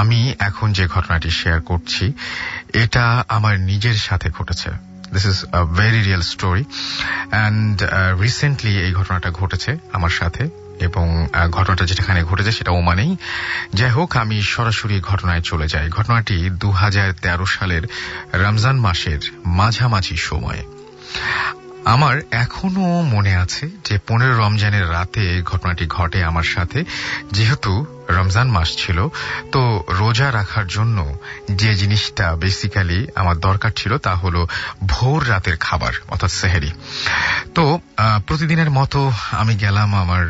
আমি এখন যে ঘটনাটি শেয়ার করছি এটা আমার নিজের সাথে ঘটেছে। This is a very real story and recently এই ঘটনাটা ঘটেছে আমার সাথে এবং ঘটনাটা যেখানে ঘটেছে সেটা ওমানেই। যাই হোক, আমি সরাসরি ঘটনায় চলে যাই। ঘটনাটি 2013 সালের রমজান মাসের মাঝামাঝি সময়ে। আমার এখনো মনে আছে যে 15 রমজানের রাতে ঘটনাটি ঘটে আমার সাথে। যেহেতু রমজান মাস ছিল, তো রোজা রাখার জন্য যে জিনিসটা বেসিক্যালি আমার দরকার ছিল তা হলো ভোর রাতের খাবার, অর্থাৎ সেহরি। তো প্রতিদিনের মতো আমি গেলাম আমার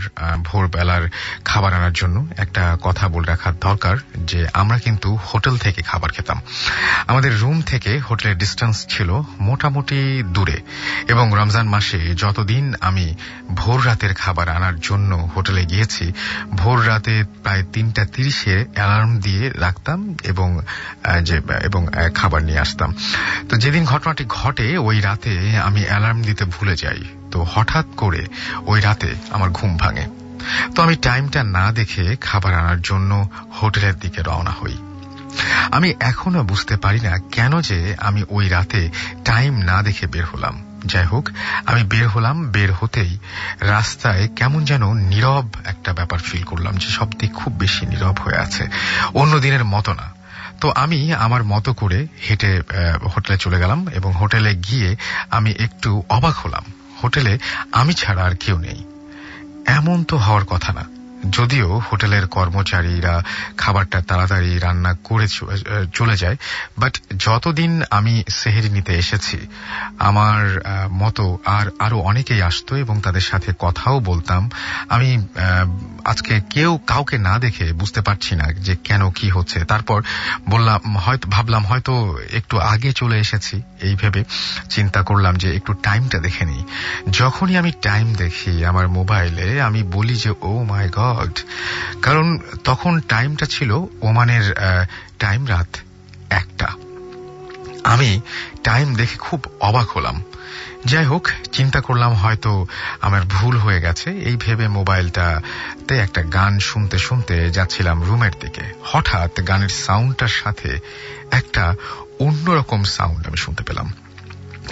ভোরবেলার খাবার আনার জন্য। একটা কথা বলে রাখার দরকার যে আমরা কিন্তু হোটেল থেকে খাবার খেতাম। আমাদের রুম থেকে হোটেলের ডিস্টেন্স ছিল মোটামুটি দূরে এবং রমজান মাসে যতদিন আমি ভোর রাতের খাবার আনার জন্য হোটেলে গিয়েছি, ভোর রাতে প্রায় 3:30 অ্যালার্ম দিয়ে রাখতাম এবং খাবার নিয়ে আসতাম। তো যেদিন ঘটনাটি ঘটে ওই রাতে আমি অ্যালার্ম দিতে ভুলে যাই। তো হঠাৎ করে ওই রাতে আমার ঘুম ভাঙে। তো আমি টাইমটা না দেখে খাবার আনার জন্য হোটেলের দিকে রওনা হই। আমি এখনো বুঝতে পারি না কেন যে আমি ওই রাতে টাইম না দেখে বের হলাম। যাই হোক, আমি বের হলাম। বের হতেই রাস্তায় কেমন যেন নীরব একটা ব্যাপার ফিল করলাম, যে সব দিক খুব বেশি নীরব হয়ে আছে, অন্য দিনের মতো না। তো আমি আমার মতো করে হেঁটে হোটেলে চলে গেলাম এবং হোটেলে গিয়ে আমি একটু অবাক হলাম। হোটেলে আমি ছাড়া আর কেউ নেই। এমন তো হওয়ার কথা না। যদিও হোটেলের কর্মচারীরা খাবারটা তাড়াতাড়ি রান্না করে চলে যায়, বাট যতদিন আমি সেহরি নিতে এসেছি আমার মতো আরো অনেকেই আসতো এবং তাদের সাথে কথাও বলতাম। আমি আজকে কাউকে না দেখে বুঝতে পারছি না যে কেন কি হচ্ছে। তারপর ভাবলাম হয়তো একটু আগে চলে এসেছি। এই ভেবে চিন্তা করলাম যে একটু টাইমটা দেখে নিই। যখনই আমি টাইম দেখি আমার মোবাইলে, আমি বলি যে ও মাই গড, কারণ তখন টাইমটা ছিল ওমানের টাইম রাত 1টা। আমি টাইম দেখে খুব অবাক হলাম। যাই হোক, চিন্তা করলাম হয়তো আমার ভুল হয়ে গেছে। এই ভেবে মোবাইলটাতে একটা গান শুনতে শুনতে যাচ্ছিলাম রুমের দিকে। হঠাৎ গানের সাউন্ডটার সাথে একটা অন্যরকম সাউন্ড আমি শুনতে পেলাম।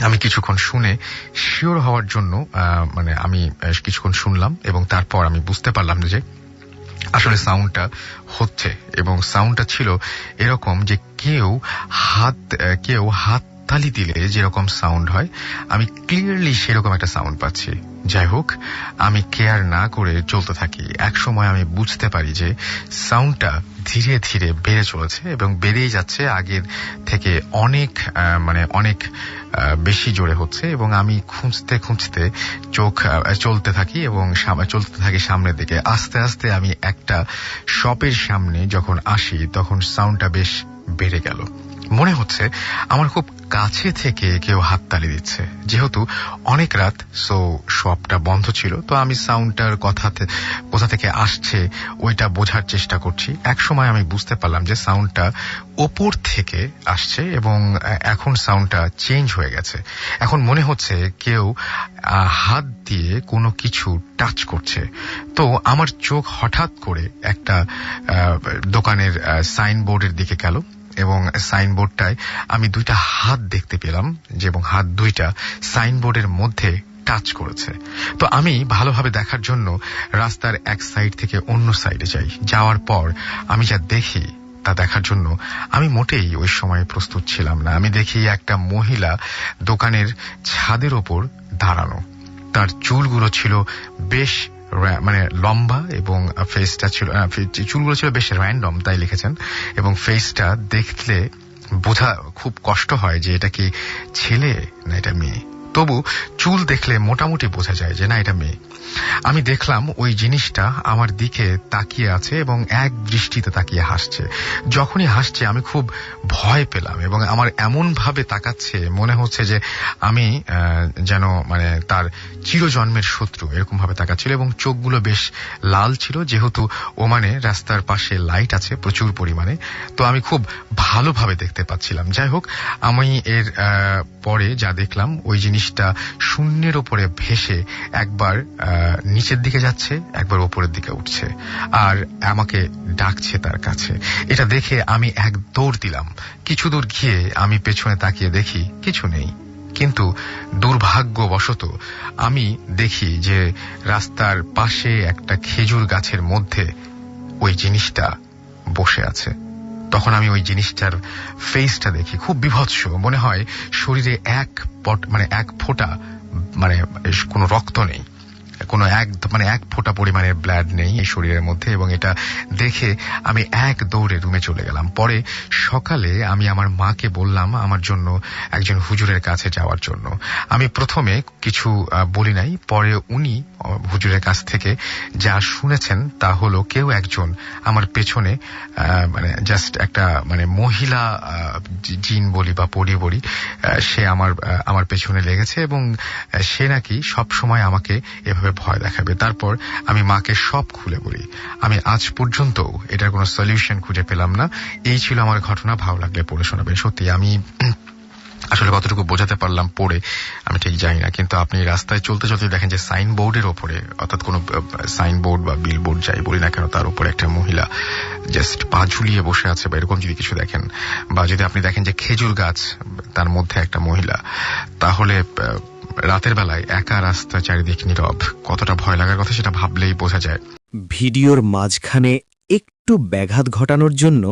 আমি কিছুক্ষণ শুনে শিওর হওয়ার জন্য আমি কিছুক্ষণ শুনলাম এবং তারপর আমি বুঝতে পারলাম যে আসলে সাউন্ডটা হচ্ছে এবং সাউন্ডটা ছিল এরকম যে কেউ হাত তালি দিলে যেরকম সাউন্ড হয়, আমি ক্লিয়ারলি সেরকম একটা সাউন্ড পাচ্ছি। যাই হোক, আমি কেয়ার না করে চলতে থাকি। এক সময় আমি বুঝতে পারি যে সাউন্ডটা ধীরে ধীরে বেড়ে চলেছে এবং বেড়েই যাচ্ছে, আগের থেকে অনেক বেশি জোরে হচ্ছে এবং আমি খুঁজতে খুঁজতে চলতে থাকি এবং চলতে থাকি সামনের দিকে। আস্তে আস্তে আমি একটা শপের সামনে যখন আসি তখন সাউন্ডটা বেশ বেড়ে গেল। মনে হচ্ছে আমার খুব কাছে থেকে কেউ হাততালি দিচ্ছে। যেহেতু অনেক রাত, সো শপটা বন্ধ ছিল, তো আমি সাউন্ডটার কোথা থেকে আসছে ওইটা বোঝার চেষ্টা করছি। এক সময় আমি বুঝতে পারলাম যে সাউন্ডটা ওপর থেকে আসছে এবং এখন সাউন্ডটা চেঞ্জ হয়ে গেছে। এখন মনে হচ্ছে কেউ হাত দিয়ে কোনো কিছু টাচ করছে। তো আমার চোখ হঠাৎ করে একটা দোকানের সাইনবোর্ডের দিকে গেল এবং সাইনবোর্ডটায় আমি 2টা হাত দেখতে পেলাম, এবং হাত 2টা সাইনবোর্ডের মধ্যে টাচ করেছে। তো আমি ভালোভাবে দেখার জন্য রাস্তার এক সাইড থেকে অন্য সাইডে যাই। যাওয়ার পর আমি যা দেখি তা দেখার জন্য আমি মোটেই ওই সময় প্রস্তুত ছিলাম না। আমি দেখি একটা মহিলা দোকানের ছাদের ওপর দাঁড়ানো। তার চুলগুলো ছিল বেশ লম্বা এবং ফেসটা ছিল, চুলগুলো ছিল বেশ র্যান্ডম, তাই লিখেছেন, এবং ফেসটা দেখলে বোঝা খুব কষ্ট হয় যে এটা কি ছেলে না এটা মেয়ে। তবু চুল দেখলে মোটামুটি বোঝা যায় যে না, এটা মেয়ে। আমি দেখলাম ওই জিনিসটা আমার দিকে তাকিয়ে আছে এবং এক দৃষ্টিতে তাকিয়ে হাসছে। যখনই হাসছে আমি খুব ভয় পেলাম এবং আমার এমন ভাবে তাকাচ্ছে মনে হচ্ছে যে আমি যেন তার চিরজন্মের শত্রু, এরকম ভাবে তাকাচ্ছিল এবং চোখগুলো বেশ লাল ছিল। যেহেতু ওমানে রাস্তার পাশে লাইট আছে প্রচুর পরিমাণে, তো আমি খুব ভালোভাবে দেখতে পাচ্ছিলাম। যাই হোক, আমি এর পরে যা দেখলাম ওই জিনিসটা শূন্যের ওপরে ভেসে একবার নিচের দিকে যাচ্ছে, একবার ওপরের দিকে উঠছে, আর আমাকে ডাকছে তার কাছে। এটা দেখে আমি এক দৌড় দিলাম। কিছু দূর গিয়ে আমি পেছনে তাকিয়ে দেখি কিছু নেই, কিন্তু দুর্ভাগ্যবশত আমি দেখি যে রাস্তার পাশে একটা খেজুর গাছের মধ্যে ওই জিনিসটা বসে আছে। তখন আমি ওই জিনিসটার ফেসটা দেখি, খুব বিভৎস, মনে হয় শরীরে এক ফোঁটা কোনো রক্ত নেই, কোনো এক ফোঁটা পরিমাণের ব্লাড নেই এই শরীরের মধ্যে। এবং এটা দেখে আমি এক দৌড়ে রুমে চলে গেলাম। পরে সকালে আমি আমার মাকে বললাম আমার জন্য একজন হুজুরের কাছে যাওয়ার জন্য। আমি প্রথমে কিছু বলি নাই, পরে উনি হুজুরের কাছ থেকে যা শুনেছেন তা হলো কেউ একজন আমার পেছনে জাস্ট একটা মহিলা জিন বলি বা পরি বলি, সে আমার পেছনে লেগেছে এবং সে নাকি সব সময় আমাকে এভাবে ভয় দেখাবে। তারপর আমি মাকে সব খুলে বলি। আমি আজ পর্যন্ত এটার কোনো সলিউশন খুঁজে পেলাম না। এই ছিল আমার ঘটনা। ভালো লাগলে পড়ে শোনাবেন। সত্যি আমি আসলে কতটুকু বোঝাতে পারলাম পড়ে আমি ঠিক জানি না, কিন্তু আপনি রাস্তায় চলতে চলতে দেখেন যে সাইনবোর্ডের ওপরে, অর্থাৎ কোনো সাইনবোর্ড বা বিলবোর্ড যাই বলি না কেন, তার উপরে একটা মহিলা জাস্ট পা ঝুলিয়ে বসে আছে, বা এরকম যদি কিছু দেখেন, বা যদি আপনি দেখেন যে খেজুর গাছ, তার মধ্যে একটা মহিলা, তাহলে রাতের বেলায় একা রাস্তা, চারিদিক নীরব, কতটা ভয় লাগার কথা সেটা ভাবলেই বোঝা যায়। ভিডিওর মাঝখানে একটু ব্যাঘাত ঘটানোর জন্য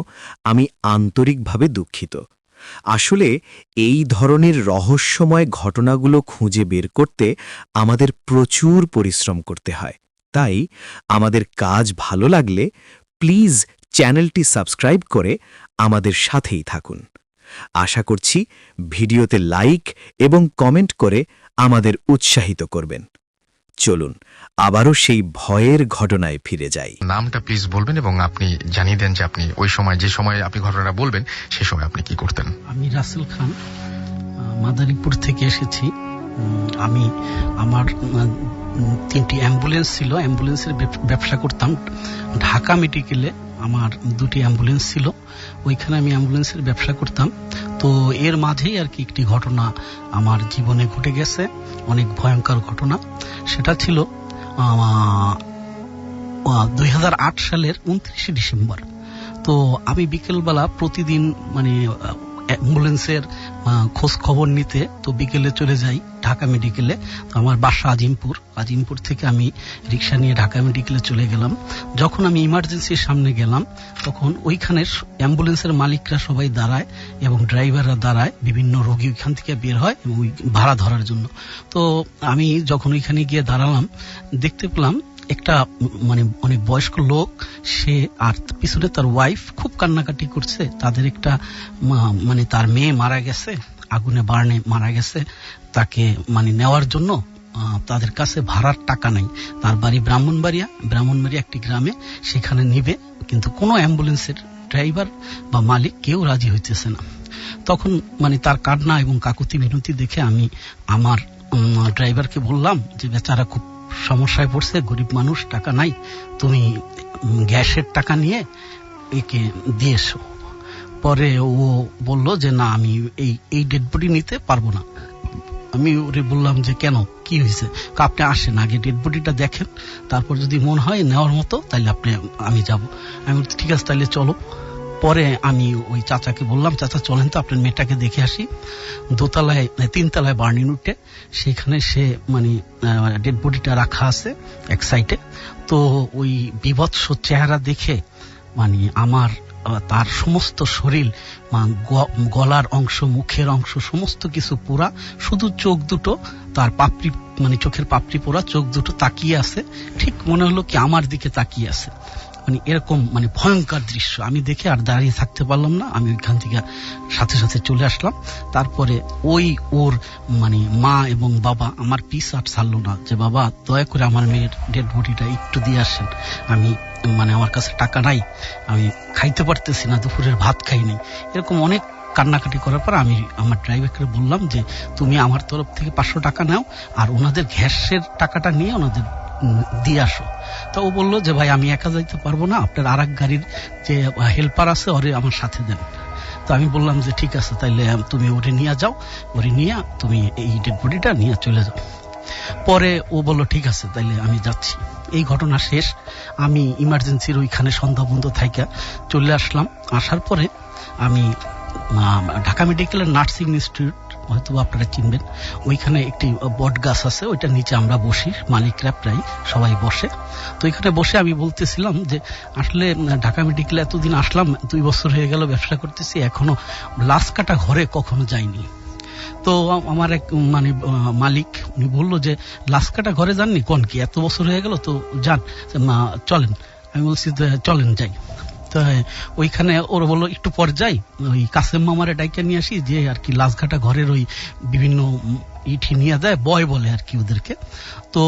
আমি আন্তরিকভাবে দুঃখিত। আসলে এই ধরনের রহস্যময় ঘটনাগুলো খুঁজে বের করতে আমাদের প্রচুর পরিশ্রম করতে হয়। তাই আমাদের কাজ ভালো লাগলে প্লিজ চ্যানেলটি সাবস্ক্রাইব করে আমাদের সাথেই থাকুন। আশা করছি ভিডিওতে লাইক এবং কমেন্ট করে আমাদের উৎসাহিত করবেন। চলুন আবারও সেই ভয়ের ঘটনায় ফিরে যাই। নামটা প্লিজ বলবেন এবং আপনি জানিয়ে দেন যে আপনি ওই সময়, যে সময় আপনি ঘটনাটা বলবেন সে সময় আপনি কি করতেন। আমি রাসেল খান, মাদারীপুর থেকে এসেছি। আমি আমার 3টি অ্যাম্বুলেন্স ছিল, অ্যাম্বুলেন্সের ব্যবসা করতাম। ঢাকা মেডিকেলে আমার 2টি অ্যাম্বুলেন্স ছিল, ওইখানে আমি অ্যাম্বুলেন্সের ব্যবসা করতাম। তো এর মাঝেই আর কি একটি ঘটনা আমার জীবনে ঘটে গেছে, অনেক ভয়ঙ্কর ঘটনা। সেটা ছিল 2008 সালের 29শে ডিসেম্বর। তো আমি বিকেলবেলা প্রতিদিন অ্যাম্বুলেন্সের খোঁজ খবর নিতে তো বিকেলে চলে যাই ঢাকা মেডিকেলে। তো আমার বাসা আজিমপুর থেকে আমি রিক্সা নিয়ে ঢাকা মেডিকেলে চলে গেলাম। যখন আমি ইমার্জেন্সির সামনে গেলাম তখন ওইখানের অ্যাম্বুলেন্সের মালিকরা সবাই দাঁড়ায় এবং ড্রাইভাররা দাঁড়ায়, বিভিন্ন রোগী ওইখান থেকে বের হয় এবং ওই ভাড়া ধরার জন্য। তো আমি যখন ওইখানে গিয়ে দাঁড়ালাম, দেখতে পেলাম একটা অনেক বয়স্ক লোক, সে আর পিছনে তার ওয়াইফ খুব কান্নাকাটি করছে। তাদের একটা তার মেয়ে মারা গেছে, আগুনে বার্নে মারা গেছে। তাকে নেওয়ার জন্য তাদের কাছে ভাড়ার টাকা নাই। তার বাড়ি ব্রাহ্মণবাড়িয়া একটি গ্রামে, সেখানে নিবে, কিন্তু কোনো অ্যাম্বুলেন্সের ড্রাইভার বা মালিক কেউ রাজি হইতেছে না। তখন তার কান্না এবং কাকুতি মিনতি দেখে আমি আমার ড্রাইভারকে বললাম যে বেচারা খুব সমস্যায় পড়ছে, গরিব মানুষ, টাকা নাই, তুমি গ্যাসের টাকা নিয়ে একে দিয়ে এসো। পরে ও বলল যে না, আমি এই ডেড বডি নিতে পারবো না। আমি ওরে বললাম যে কেন, কি হয়েছে? আপনি আসেন, আগে ডেড বডিটা দেখেন, তারপর যদি মন হয় নেওয়ার মতো তাহলে আমি যাব। আমি ঠিক আছে তাহলে চলো। পরে আমি ওই চাচাকে বললাম, চাচা চলেন তো আপনার মেয়েটাকে দেখে আসি। 3তলায় বার্নিং উঠে সেখানে সে ডেড বডিটা রাখা আছে এক সাইডে। তো ওই বিভৎস চেহারা দেখে আমার তার সমস্ত শরীর, গলার অংশ, মুখের অংশ, সমস্ত কিছু পোড়া, শুধু চোখ দুটো, তার পাপড়ি চোখের পাপড়ি পোড়া, চোখ দুটো তাকিয়ে আছে, ঠিক মনে হলো কি আমার দিকে তাকিয়ে আছে। এরকম ভয়ঙ্কর দৃশ্য আমি দেখে আর দাঁড়িয়ে থাকতে পারলাম না। আমি ওইখান থেকে সাথে সাথে চলে আসলাম। তারপরে ওর মা এবং বাবা আমার পিস আর ছাড়লো না, যে বাবা দয়া করে আমার মেয়ের ডেড বডিটা একটু দিয়ে আসেন। আমি আমার কাছে টাকা নাই, আমি খাইতে পারতেছি না, দুপুরের ভাত খাই নাই। এরকম অনেক কান্নাকাটি করার পর আমি আমার ড্রাইভারকে বললাম যে তুমি আমার তরফ থেকে 500 টাকা নাও, আর ওনাদের গ্যাসের টাকাটা নিয়ে ওনাদের দিয়ে আসো। তো ও বললো যে ভাই আমি একা যাইতে পারবো না, আপনার আর এক গাড়ির যে হেল্পার আছে ওরে আমার সাথে দেন। তো আমি বললাম যে ঠিক আছে, তাইলে তুমি ওরে নিয়ে যাও, ওরে নিয়ে তুমি এই ডেড বডিটা নিয়ে চলে যাও। পরে ও বলল ঠিক আছে তাইলে আমি যাচ্ছি। এই ঘটনা শেষ। আমি ইমার্জেন্সির ওইখানে সন্ধ্যা বন্ধ থাইকা চলে আসলাম। আসার পরে আমি ঢাকা মেডিকেলের নার্সিং ইনস্টিটিউট, হয়তো আপনারা চিনবেন, ওইখানে একটি বট গাছ আছে, ওইটার নিচে আমরা বসি, মালিকরা প্রায় সবাই বসে। তো এখানে বসে আমি বলতেছিলাম যে আসলে ঢাকা মেডিকেলে এতদিন আসলাম, 2 বছর হয়ে গেল ব্যবসা করতেছি, এখনো লাশ কাটা ঘরে কখনো যাইনি। তো আমার এক মালিক উনি বললো যে লাশ কাটা ঘরে যাননি, কোন কি এত বছর হয়ে গেল, তো যান, চলেন। আমি বলছি চলেন যাই। তো ওইখানে ওরা বললো একটু পর যাই, ওই কাসেম মামারে ডাইকা নিয়ে আসি, যে আর কি লাশঘাটা ঘরের ওই বিভিন্ন ইটি নিয়ে দেয়, বয় বলে আর কি ওদেরকে। তো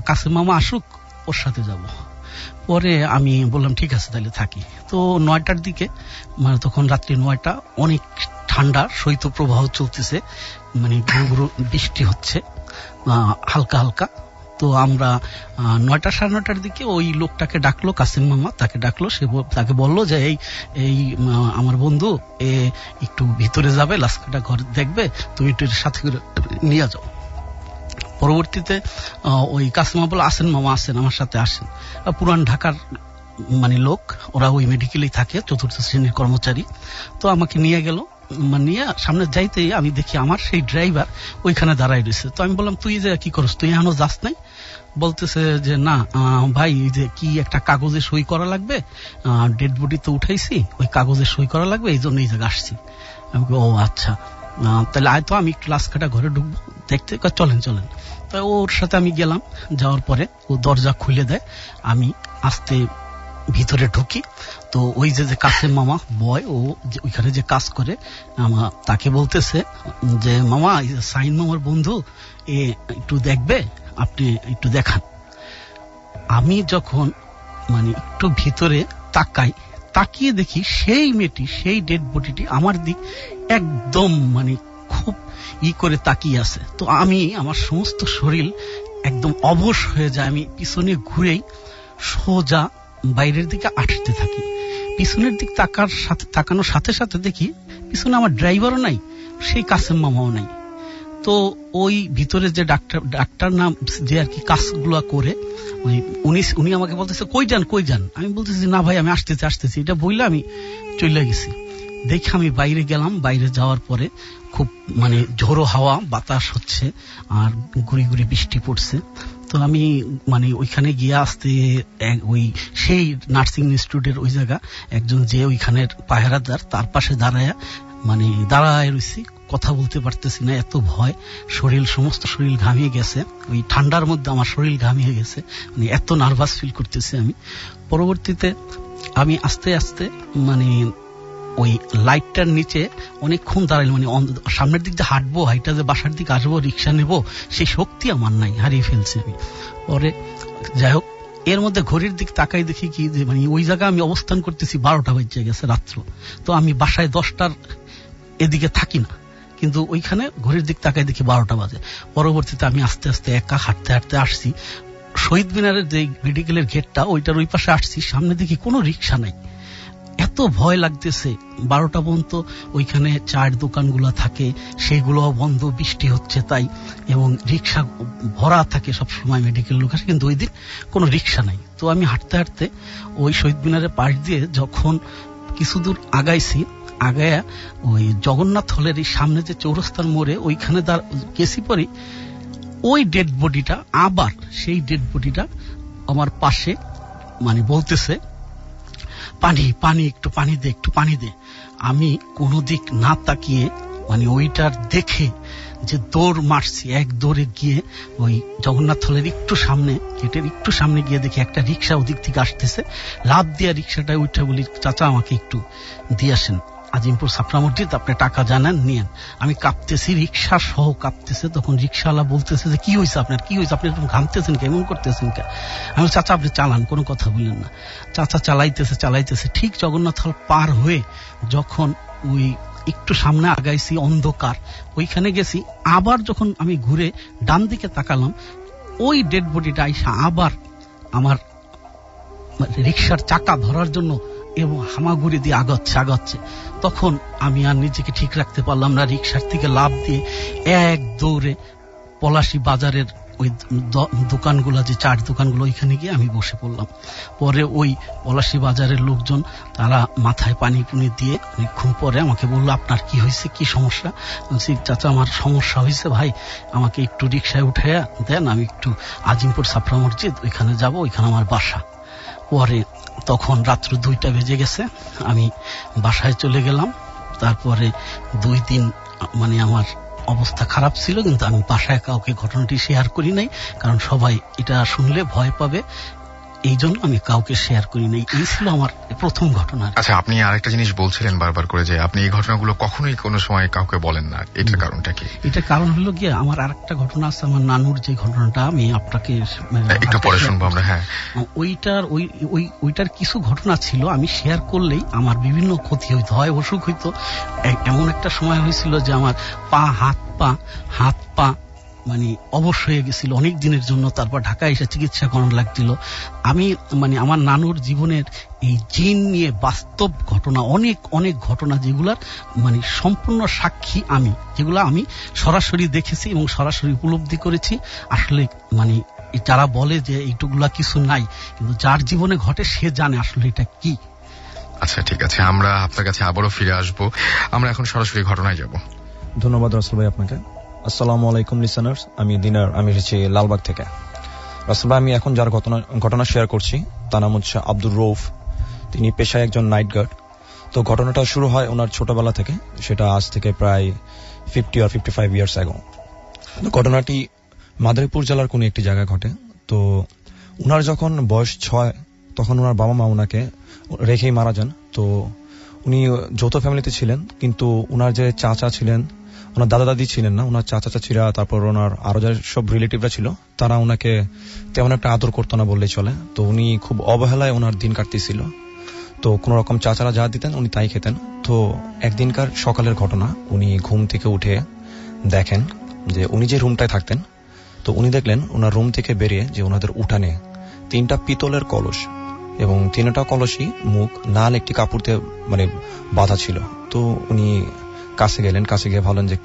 কাসেম মামা আসুক, ওর সাথে যাব। পরে আমি বললাম ঠিক আছে তাহলে থাকি। তো 9টার দিকে, তখন রাত্রি 9টা, অনেক ঠান্ডা, শৈত্যপ্রবাহ চলতেছে, ঘুরঘুর বৃষ্টি হচ্ছে হালকা হালকা। তো আমরা 9টা 9:30টার দিকে ওই লোকটাকে ডাকলো, কাসিম মামা তাকে ডাকলো। সে তাকে বললো যে এই আমার বন্ধু একটু ভিতরে যাবে, লাশকাটা ঘর দেখবে, তুমি একটু সাথে করে নিয়ে যাও। পরবর্তীতে ওই কাসিম মামা বললো আসেন মামা, আসেন, আমার সাথে আসেন। পুরান ঢাকার লোক, ওরা ওই মেডিকেলেই থাকে, 4র্থ শ্রেণীর কর্মচারী। তো আমাকে নিয়ে গেল, নিয়ে সামনে যাইতেই আমি দেখি আমার সেই ড্রাইভার ওইখানে দাঁড়াই রয়েছে। তো আমি বললাম তুই যে কি করস, তুই এখনো যাস নাই? বলতেছে যে না ভাই, যে কি একটা কাগজে সই করা লাগবে, ডেড বডি তো উঠাইছি, ওই কাগজে সই করা লাগবে, এই জন্য এই জায়গায় আসছি। আমি ও আচ্ছা, তাহলে আয় তো, আমি একটু লাশ কাটা ঘরে ঢুকবো দেখতে, চলেন চলেন। তো ওর সাথে আমি গেলাম। যাওয়ার পরে ও দরজা খুলে দেয়, আমি আস্তে ভিতরে ঢুকি। তো ওই যে কাসেম মামা বয়, ও ওইখানে যে কাজ করে, তাকে বলতেছে যে মামা, সাইন মামার বন্ধু একটু দেখবে, আপনি একটু দেখান। আমি যখন একটু ভিতরে তাকিয়ে দেখি সেই মেয়েটি, সেই ডেড বডিটি আমার দিক একদম খুব করে তাকিয়ে আছে। তো আমার সমস্ত শরীর একদম অবশ হয়ে যায়। আমি পিছনে ঘুরেই সোজা বাইরের দিকে আটতে থাকি। পিছনের দিক তাকানোর সাথে সাথে দেখি পিছনে আমার ড্রাইভারও নাই, সেই কাসেম মামাও নাই। তো ওই ভিতরে যে ডাক্তার নাম যে আর কি কাজগুলা করে, উনি আমাকে বলতেছে কই যান। আমি বলতেছি না ভাই, আমি আসতেছি, এটা বললে আমি চলে গেছি। দেখে আমি বাইরে গেলাম। বাইরে যাওয়ার পরে খুব ঝোড়ো হাওয়া বাতাস হচ্ছে, আর গুড়ি গুড়ি বৃষ্টি পড়ছে। তো আমি ওইখানে গিয়ে আসতে ওই সেই নার্সিং ইনস্টিটিউটের ওই জায়গা একজন যে ওইখানের পাহারাদার, তার পাশে দাঁড়ায় রয়েছি, কথা বলতে পারতেছি না, এত ভয়। সমস্ত শরীর ঘামিয়ে গেছে, ওই ঠান্ডার মধ্যে আমার শরীর ঘামিয়ে গেছে, এত নার্ভাস ফিল করতেছি আমি। পরবর্তীতে আমি আস্তে আস্তে ওই লাইটটার নিচে অনেকক্ষণ দাঁড়াইল, সামনের দিক দিয়ে হাঁটবো, হাইটা যে বাসার দিকে আসবো, রিক্সা নেবো, সেই শক্তি আমার নাই, হারিয়ে ফেলছি আমি। পরে যাই হোক, এর মধ্যে ঘড়ির দিক তাকাই দেখি কি যে ওই জায়গায় আমি অবস্থান করতেছি 12টা বেজে গেছে রাত্র। তো আমি বাসায় 10টার এদিকে থাকি না, কিন্তু ওইখানে ঘড়ির দিক তাকাই দেখি 12টা বাজে। পরবর্তীতে আমি আস্তে আস্তে একা হাঁটতে হাঁটতে আসছি শহীদ মিনারের যে মেডিকেলের গেটটা, ওইটার ওই পাশে আসছি। সামনে দেখি কোনো রিক্সা নাই, এত ভয় লাগতেছে। 12টা পর্যন্ত ওইখানে চায়ের দোকানগুলো থাকে, সেইগুলো বন্ধ, বৃষ্টি হচ্ছে তাই, এবং রিক্সা ভরা থাকে সবসময়, মেডিকেল লোক আসে, কিন্তু ওই দিন কোনো রিক্সা নাই। তো আমি হাঁটতে হাঁটতে ওই শহীদ মিনারের পাশ দিয়ে যখন কিছু দূর আগাইছি, আগায়া ওই জগন্নাথ হলের এই সামনে যে চৌরাস্তার মোড়ে ওইখানে গেছি, পরে ওই ডেড বডিটা, আবার সেই ডেড বডিটা আমার পাশে বলতেছে পানি, একটু পানি দে। আমি কোনো দিক না তাকিয়ে ওইটার দেখে যে দৌড় মারছি, এক দৌড়ে গিয়ে ওই জগন্নাথ হলের একটু সামনে, গেটের একটু সামনে গিয়ে দেখি একটা রিক্সা ওদিক থেকে আসতেছে। লাভ দিয়া রিক্সাটায় উঠে বলি, চাচা আমাকে একটু দিয়ে আসেন, আজিমপুর ছাপড়া মসজিদ, আপনি টাকা জানেন, নিয়েন। আমি কাঁপতেছি, রিক্সা সহ কাঁপতেছে। তখন রিক্সাওয়ালা বলতেছে যে কি হয়েছে আপনার, আপনি এরকম ঘামতেছেন, কেমন করতেছেন কে? আমি চাচা আপনি চালান, কোনো কথা বললেন না। চাচা চালাইতেছে। ঠিক জগন্নাথ হল পার হয়ে যখন ওই একটু সামনে আগাইছি, অন্ধকার, ওইখানে গেছি। আবার যখন আমি ঘুরে ডান দিকে তাকালাম, ওই ডেড বডিটা আইসা আবার আমার রিক্সার চাকা ধরার জন্য এবং হামাগুড়ি দিয়ে আগাচ্ছে। তখন আমি আর নিজেকে ঠিক রাখতে পারলাম না, রিক্সার থেকে লাফ দিয়ে এক দৌড়ে পলাশী বাজারের ওই দোকানগুলো, যে চাট দোকানগুলো, ওইখানে গিয়ে আমি বসে পড়লাম। পরে ওই পলাশী বাজারের লোকজন তারা মাথায় পানি পুনি দিয়ে অনেকক্ষণ পরে আমাকে বললো, আপনার কি হয়েছে, কি সমস্যা? বলছি, চাচা আমার সমস্যা হয়েছে ভাই, আমাকে একটু রিক্সায় উঠাইয়া দেন, আমি একটু আজিমপুর ছাপড়া মসজিদ ওইখানে যাব, ওইখানে আমার বাসা। পরে তখন রাত্র 2টা বেজে গেছে, আমি বাসায় চলে গেলাম। তারপরে 2 দিন মানে আমার অবস্থা খারাপ ছিল, কিন্তু আমি বাসায় কাউকে ঘটনাটি শেয়ার করি নাই, কারণ সবাই এটা শুনলে ভয় পাবে, এই জন্য আমি কাউকে শেয়ার করি নাই। এই ছিল আমার প্রথম ঘটনা। আচ্ছা, আপনি আরেকটা জিনিস বলছিলেন বারবার করে যে আপনি এই ঘটনাগুলো কখনোই কোনো সময় কাউকে বলেন না, এটার কারণটা কি? এটার কারণ হলো গিয়ে, আমার আরেকটা ঘটনা আছে, আমার নানুর যে ঘটনাটা আমি আপনাকে একটু পরে শুনবো আমরা। হ্যাঁ, ওইটার কিছু ঘটনা ছিল, আমি শেয়ার করলেই আমার বিভিন্ন ক্ষতি হইতো, হয় অসুখ হইতো। এমন একটা সময় হয়েছিল যে আমার হাত পা মানে অবশ হয়ে গেছিল অনেক দিনের জন্য। তারপর ঢাকায় এসে চিকিৎসা করানো লাগছিল। আমি মানে আমার নানুর জীবনের এই জিন নিয়ে বাস্তব ঘটনা, অনেক ঘটনা, যেগুলার মানে সম্পূর্ণ সাক্ষী আমি, যেগুলো আমি সরাসরি দেখেছি এবং সরাসরি উপলব্ধি করেছি। আসলে মানে যারা বলে যে এইটুকুলা কিছু নাই, কিন্তু যার জীবনে ঘটে সে জানে আসলে এটা কি। আচ্ছা, ঠিক আছে, আমরা আপনার কাছে আবারও ফিরে আসবো। আমরা এখন সরাসরি ঘটনায় যাব। ধন্যবাদ রাসেল ভাই আপনাকে। আসসালামু আলাইকুম লিসেনার্স, আমি দিনার, আমি এসেছি লালবাগ থেকে। রাসেল ভাই, আমি এখন যার ঘটনা শেয়ার করছি তার নাম হচ্ছে আব্দুর রৌফ। তিনি পেশায় একজন নাইট গার্ড। তো ঘটনাটা শুরু হয় ওনার ছোটবেলা থেকে, সেটা আজ থেকে প্রায় 50 or 55 ইয়ার্স আগে। ঘটনাটি মাদারীপুর জেলার কোন একটি জায়গায় ঘটে। তো উনার যখন বয়স 6, তখন ওনার বাবা মা ওনাকে রেখেই মারা যান। তো উনি যৌথ ফ্যামিলিতে ছিলেন, কিন্তু উনার যে চাচা ছিলেন, ওনার দাদা দাদি ছিলেন না, ওনার চাচা চাচিরা, তারপর ওনার আরো যে সব রিলেটিভরা ছিল, তারা ওনাকে তেমন একটা আদর করতো না বললেই চলে। তো উনি খুব অবহেলায় ওনার দিন কাটতেছিল। তো কোন রকম চাচারা যা দিতেন উনি তাই খেতেন। তো একদিনকার সকালের ঘটনা, উনি ঘুম থেকে উঠে দেখেন যে উনি যে রুমটায় থাকতেন, তো উনি দেখলেন ওনার রুম থেকে বেরিয়ে যে ওনাদের উঠানে 3টা পিতলের কলস, এবং 3টা কলসই মুখ লাল একটি কাপড় দিয়ে মানে বাঁধা ছিল। তো উনি কাছে গেলেন, কাছে গিয়ে ভাবলেন যে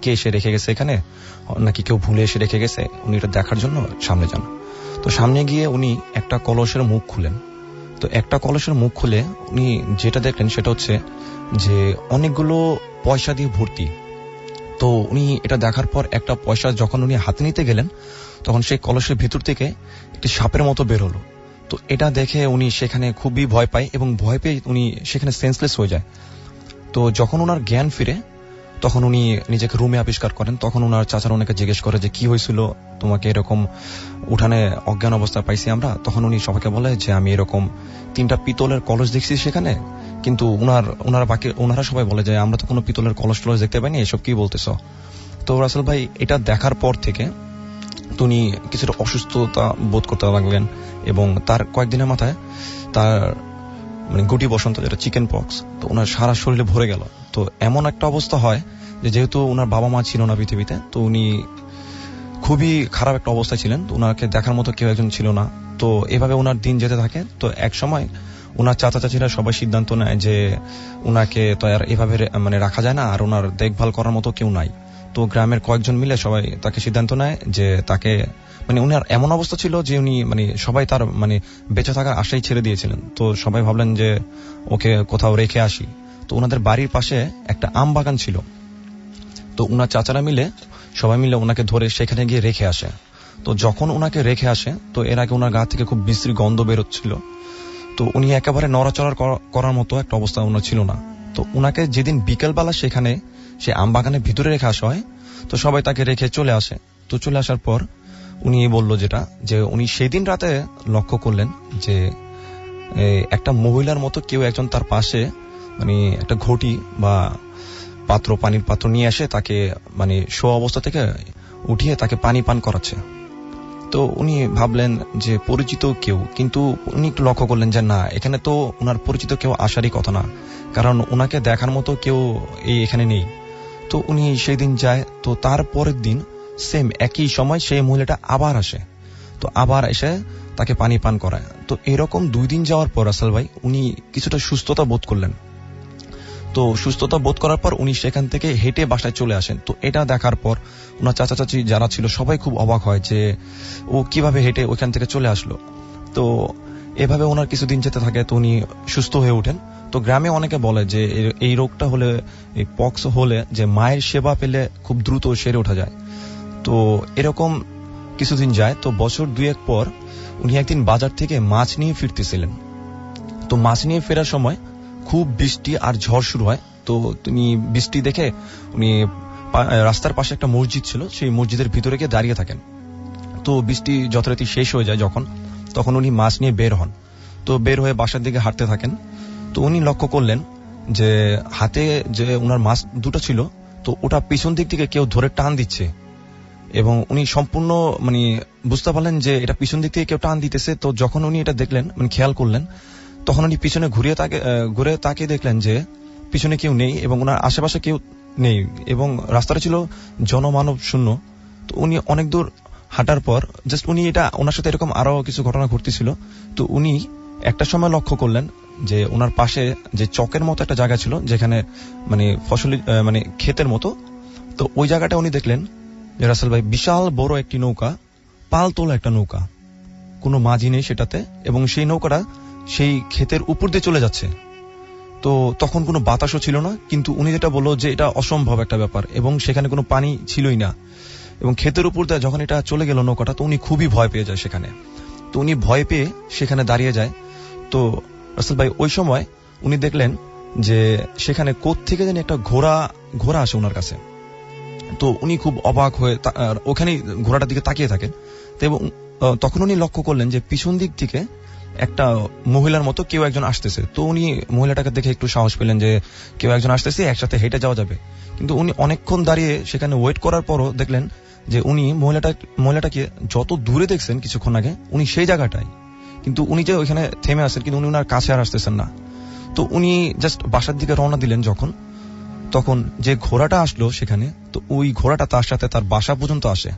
কে এসে রেখে গেছে এখানে, নাকি কেউ ভুলে এসে রেখে গেছে। উনি এটা দেখার জন্য সামনে যান। তো সামনে গিয়ে উনি একটা কলসের মুখ খুলেন। তো একটা কলসের মুখ খুলে উনি যেটা দেখলেন সেটা হচ্ছে যে অনেকগুলো পয়সা দিয়ে ভর্তি। তো উনি এটা দেখার পর একটা পয়সা যখন উনি হাতে নিতে গেলেন, তখন সেই কলসের ভিতর থেকে একটি সাপের মতো বের হলো। তো এটা দেখে উনি সেখানে খুবই ভয় পায়, এবং ভয় পেয়ে উনি সেখানে সেন্সলেস হয়ে যায়। তো যখন ওনার জ্ঞান ফিরে, তখন উনি নিজেকে রুমে আবিষ্কার করেন। তখন ওনার চাচারা ওনাকে জিজ্ঞেস করে যে কি হয়েছিল, তোমাকে এরকম উঠানে অজ্ঞান অবস্থা পাইছি আমরা। তখন উনি সবাইকে বলে যে আমি এরকম 3টা পিতলের কলস দেখছি সেখানে, কিন্তু ওনারা সবাই বলে যে আমরা তো কোনো পিতলের কলস টলস দেখতে পাইনি, এসব কি বলতেছো। তো রাসেল ভাই, এটা দেখার পর থেকে উনি কিছুটা অসুস্থতা বোধ করতে লাগলেন, এবং তার কয়েকদিনের মাথায় তার মানে গুটি বসন্ত, যেটা চিকেন পক্স, তো ওনার সারা শরীরে ভরে গেল। তো এমন একটা অবস্থা হয় যে যেহেতু ওনার বাবা মা ছিল না পৃথিবীতে, তো উনি খুবই খারাপ একটা অবস্থায় ছিলেন। তো ওনাকে দেখার মতো কেউ একজন ছিল না। তো এভাবে ওনার দিন যেতে থাকে। তো এক সময় ওনার চাচা চাচিরা সবাই সিদ্ধান্ত নেয় যে ওনাকে তো আর এভাবে মানে রাখা যায় না, আর ওনার দেখভাল করার মতো কেউ নাই। তো গ্রামের কয়েকজন মিলে সবাই তাকে সিদ্ধান্ত নেয় যে তাকে মানে উনার এমন অবস্থা ছিল যে উনি মানে সবাই তার মানে বেঁচে থাকার আশাই ছেড়ে দিয়েছিলেন। তো সবাই ভাবলেন যে ওকে কোথাও রেখে আসি। তো ওনাদের বাড়ির পাশে একটা আম বাগান ছিল। তো উনার চাচারা মিলে সবাই মিলে ওনাকে ধরে সেখানে গিয়ে রেখে আসে। তো যখন ওনাকে রেখে আসে, তো এর আগে ওনার গা থেকে খুব বিশ্রী গন্ধ বেরোচ্ছিল। তো উনি একেবারে নড়াচড়া করার মতো একটা অবস্থা ওনার ছিল না। তো উনাকে যেদিন বিকেলবেলা সেখানে সে আম বাগানের ভিতরে রেখে আসা হয়, তো সবাই তাকে রেখে চলে আসে। তো চলে আসার পর উনি বলল যেটা, যে উনি সেদিন রাতে লক্ষ্য করলেন যে একটা মহিলার মতো কেউ একজন তার পাশে মানে একটা ঘটি বা পাত্র, পানির পাত্র নিয়ে আসে তাকে মানে শোয়া অবস্থা থেকে উঠিয়ে তাকে পানি পান করাচ্ছে। তো উনি ভাবলেন যে পরিচিত কেউ, কিন্তু উনি একটু লক্ষ্য করলেন যে না, এখানে তো ওনার পরিচিত কেউ আসারই কথা না, কারণ ওনাকে দেখার মতো কেউ এখানে নেই। তো উনি সেই দিন যায়। তো তার পরের দিন সেম একই সময় সেই মহিলাটা আবার আসে। তো আবার এসে তাকে পানি পান করায়। তো এরকম 2 দিন যাওয়ার পর রাসেল ভাই উনি কিছুটা সুস্থতা বোধ করলেন। তো সুস্থতা বোধ করার পর উনি সেখান থেকে হেঁটে বাসায় চলে আসেন। তো এটা দেখার পর ওনার চাচা চাচি যারা ছিল সবাই খুব অবাক হয় যে ও কিভাবে হেঁটে ওইখান থেকে চলে আসলো। তো এভাবে ওনার কিছুদিন যেতে থাকে, তো উনি সুস্থ হয়ে ওঠেন। তো গ্রামে অনেকে বলে যে এই রোগটা হলে, এই পক্স হলে, যে মায়ের সেবা পেলে খুব দ্রুত সেরে ওঠা যায়। তো এরকম কিছুদিন যায়। তো বছর 2-1 পর উনি একদিন বাজার থেকে মাছ নিয়ে ফিরতেছিলেন। তো মাছ নিয়ে ফেরার সময় খুব বৃষ্টি আর ঝড় শুরু হয়। তো তিনি বৃষ্টি দেখে উনি রাস্তার পাশে একটা মসজিদ ছিল, সেই মসজিদের ভিতরে গিয়ে দাঁড়িয়ে থাকেন। তো বৃষ্টি যথারীতি শেষ হয়ে যায় তখন উনি মাছ নিয়ে বের হন। তো বের হয়ে বাসার দিকে হাঁটতে থাকেন। তো উনি লক্ষ্য করলেন যে হাতে যে ওনার মাছ দুটো ছিল, তো ওটা পিছন দিক থেকে কেউ ধরে টান দিচ্ছে, এবং উনি সম্পূর্ণ বুঝতে পারলেন যে এটা পিছন দিক থেকে কেউ টান দিতেছে। তো যখন উনি এটা দেখলেন, খেয়াল করলেন, তখন উনি পিছনে ঘুরে তাকিয়ে দেখলেন যে পিছনে কেউ নেই এবং ওনার আশেপাশে কেউ নেই, এবং রাস্তাটা ছিল জনমানব শূন্য। তো উনি অনেক দূর হাঁটার পর জাস্ট উনি ওনার সাথে এরকম আরো কিছু ঘটনা ঘটতেছিল। তো উনি একটা সময় লক্ষ্য করলেন যে ওনার পাশে যে চকের মতো একটা জায়গা ছিল, যেখানে ফসলি ক্ষেতের মতো। তো ওই জায়গাটা উনি দেখলেন যে রাসেল ভাই বিশাল বড় একটি নৌকা, পাল তোলা একটা নৌকা, কোনো মাঝি নেই সেটাতে, এবং সেই নৌকাটা সেই ক্ষেতের উপর দিয়ে চলে যাচ্ছে। তো তখন কোনো বাতাসও ছিল না, কিন্তু উনি যেটা বললো যে এটা অসম্ভব একটা ব্যাপার, এবং সেখানে কোনো পানি ছিলই না, এবং ক্ষেতের উপর দিয়ে যখন এটা চলে গেল নৌকাটা, তো উনি খুবই ভয় পেয়ে যায় সেখানে। তো উনি ভয় পেয়ে সেখানে দাঁড়িয়ে যায়। তো রাসেল ভাই ওই সময় উনি দেখলেন যে সেখানে কোত্থেকে যেন একটা ঘোড়া আসে ওনার কাছে। তো উনি খুব অবাক হয়ে ওখানেই ঘোড়াটার দিকে তাকিয়ে থাকেন। তো এবং তখন উনি লক্ষ্য করলেন যে পিছন দিক থেকে একটা মহিলার মতো কেউ একজন আসতেছে। তো উনি মহিলাটাকে দেখে একটু সাহস পেলেন যে কেউ একজন আসতেছে, একসাথে হেঁটে যাওয়া যাবে। কিন্তু উনি অনেকক্ষণ দাঁড়িয়ে সেখানে ওয়েট করার পরও দেখলেন যে উনি মহিলাটাকে যত দূরে দেখছেন কিছুক্ষণ আগে, উনি সেই জায়গাটায়, কিন্তু উনি যে ওইখানে থেমে আসেন, কিন্তু উনি ওনার কাছে আর আসতেছেন না। তো উনি জাস্ট বাসার দিকে রওনা দিলেন তখন যে ঘোড়াটা আসলো সেখানে, তো ওই ঘোড়াটা তার সাথে তার বাসা পর্যন্ত আসে,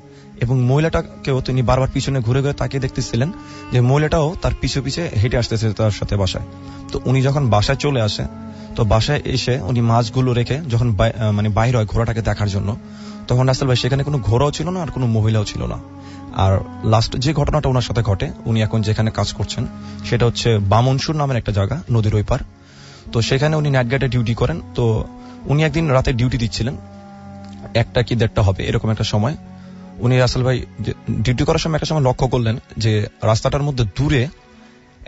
এবং মহিলাটাকেও তিনি বারবার পিছনে ঘুরে ঘুরে তাকিয়ে দেখতেছিলেন যে মহিলাটাও তার পিছু পিছে হেঁটে আসতেছে তার সাথে বাসায়। তো উনি যখন বাসায় চলে আসে, তো বাসায় এসে উনি মাছগুলো রেখে যখন বাইরে হয় ঘোড়াটাকে দেখার জন্য, তখন রাসেল ভাই সেখানে কোনো ঘোড়াও ছিল না আর কোনো মহিলাও ছিল না। আর লাস্ট যে ঘটনাটা ওনার সাথে ঘটে, উনি এখন যেখানে কাজ করছেন সেটা হচ্ছে বামনসুর নামের একটা জায়গা, নদীর ওই পার। তো সেখানে উনি নাইট গার্ডে ডিউটি করেন। তো উনি একদিন রাতে ডিউটি দিচ্ছিলেন, 1টা কি 1:30 হবে এরকম একটা সময়। উনি রাসেল ভাই ডিউটি করার সময় একটা সময় লক্ষ্য করলেন যে রাস্তাটার মধ্যে দূরে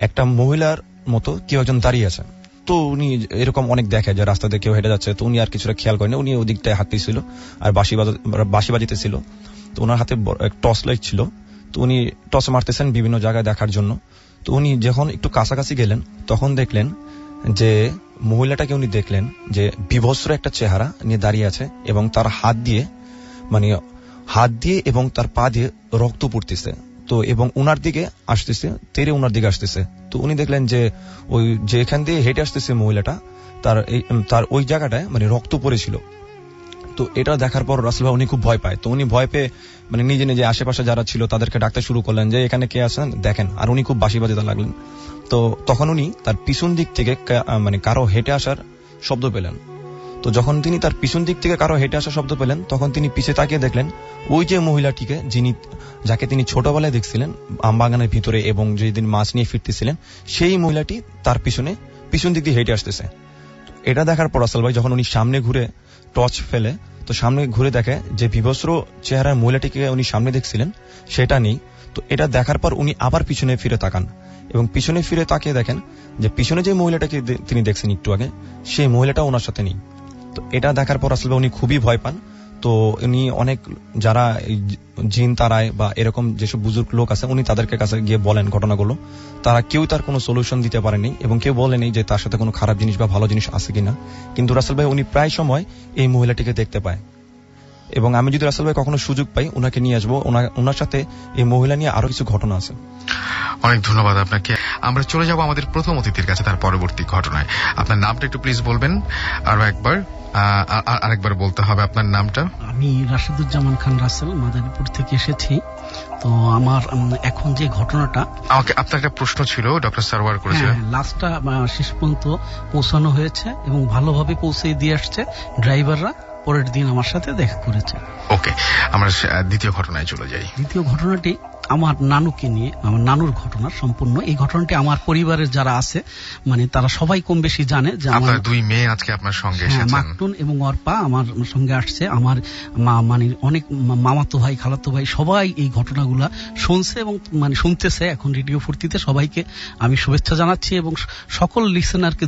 একটা মহিলার মতো কেউ একজন দাঁড়িয়ে আছে। তো উনি এরকম অনেক দেখে যে রাস্তাতে কেউ হেঁটে যাচ্ছে, তো উনি আর কিছুটা খেয়াল করেন। উনি ওই দিকটায় হাঁটতেছিল আর বাঁশি বাজিতেছিল। তো ওনার হাতে টর্চ লাইট ছিল, তো উনি টর্চ মারতেছেন বিভিন্ন জায়গায় দেখার জন্য। তো উনি যখন একটু কাছাকাছি গেলেন, তখন দেখলেন যে মহিলাটাকে উনি দেখলেন যে বিভৎস একটা চেহারা নিয়ে দাঁড়িয়ে আছে, এবং তার হাত দিয়ে এবং তার পা দিয়ে রক্ত পড়তেছে। তো এবং উনার দিকে আসতেছে, তেরে উনার দিকে আসতেছে। তো উনি দেখলেন যে ওই যেখান দিয়ে হেঁটে আসতেছে মহিলাটা, তার ওই জায়গাটায় রক্ত পড়েছিল। তো এটা দেখার পর রাসেল ভাই উনি খুব ভয় পায়। তো উনি ভয় পেয়ে নিজে নিজে আশেপাশে যারা ছিল তাদেরকে ডাকতে শুরু করলেন যে এখানে কে আছেন দেখেন, আর উনি খুব বাঁশি বাজাতে লাগলেন। তো তখন উনি তার পিছন দিক থেকে কারো হেঁটে আসার শব্দ পেলেন। তো যখন তিনি তার পিছন দিক থেকে কারো হেঁটে আসার শব্দ পেলেন, তখন তিনি পিছে তাকিয়ে দেখলেন ওই যে মহিলাটিকে, যাকে তিনি ছোটবেলায় দেখছিলেন আমবাগানের ভিতরে এবং যেদিন মাছ নিয়ে ফিরতেছিলেন, সেই মহিলাটি তার পিছন দিক দিয়ে হেঁটে আসতেছে। এটা দেখার পর রাসেল ভাই যখন উনি সামনে ঘুরে টর্চ ফেলে, তো সামনে ঘুরে দেখে যে বিভৎস চেহারার মহিলাটিকে উনি সামনে দেখছিলেন সেটা নেই। তো এটা দেখার পর উনি আবার পিছনে ফিরে তাকান, এবং পিছনে ফিরে তাকিয়ে দেখেন যে পিছনে যে মহিলাটাকে তিনি দেখছেন একটু আগে, সেই মহিলাটা ওনার সাথে নেই। তো এটা দেখার পর আসলে উনি খুবই ভয় পান। তো উনি অনেক যারা জিন তারায় বা এরকম যেসব বুজুর্গ লোক আছে, উনি তাদেরকে কাছে গিয়ে বলেন ঘটনাগুলো। তারা কেউ তার কোনো সলিউশন দিতে পারেনি, এবং কেউ বলেনি যে তার সাথে কোনো খারাপ জিনিস বা ভালো জিনিস আছে কিনা। কিন্তু রাসেল ভাই উনি প্রায় সময় এই মহিলাটিকে দেখতে পায়, এবং আমি যদি রাসেল ভাই কখনো সুযোগ পাই ওনাকে নিয়ে আসবো। ওনার সাথে এই মহিলা নিয়ে আরো কিছু ঘটনা আছে। অনেক ধন্যবাদ আপনাকে। আমরা চলে যাব আমাদের প্রথম অতিথির কাছে, তার পরবর্তী ঘটনায়। আপনার নামটা একটু প্লিজ বলবেন আরো একবার। আরেকবার বলতে হবে আপনার নামটা। আমি রাশিদুজ্জামান খান রাসেল, মাদারীপুর থেকে এসেছি। তো আমার এখন যে ঘটনাটা, আমাকে আপনার একটা প্রশ্ন ছিল, ডক্টর সারওয়ার করেছিলেন। লাস্টটা শেষ পর্যন্ত পৌঁছানো হয়েছে এবং ভালোভাবে পৌঁছে দিয়ে আসছে ড্রাইভাররা। পরের দিন আমার সাথে দেখা করেছে। ওকে, আমরা দ্বিতীয় ঘটনায় চলে যাই। দ্বিতীয় ঘটনাটি আমার নানুকে নিয়ে, আমার নানুর ঘটনা সম্পূর্ণ। এই ঘটনাটি আমার পরিবারের যারা আছে মানে তারা সবাই কম বেশি জানে যে আমার 2 মেয়ে আজকে আপনার সঙ্গে এসেছেন। মাকটুন এবং অর্পা আমার সঙ্গে আসছে। আমার মানে অনেক মামাতো ভাই, খালাতো ভাই সবাই এই ঘটনাগুলা শুনছে এবং মানে শুনতেছে এখন রেডিও ফুর্তিতে। সবাইকে আমি শুভেচ্ছা জানাচ্ছি এবং সকল লিসেনারকে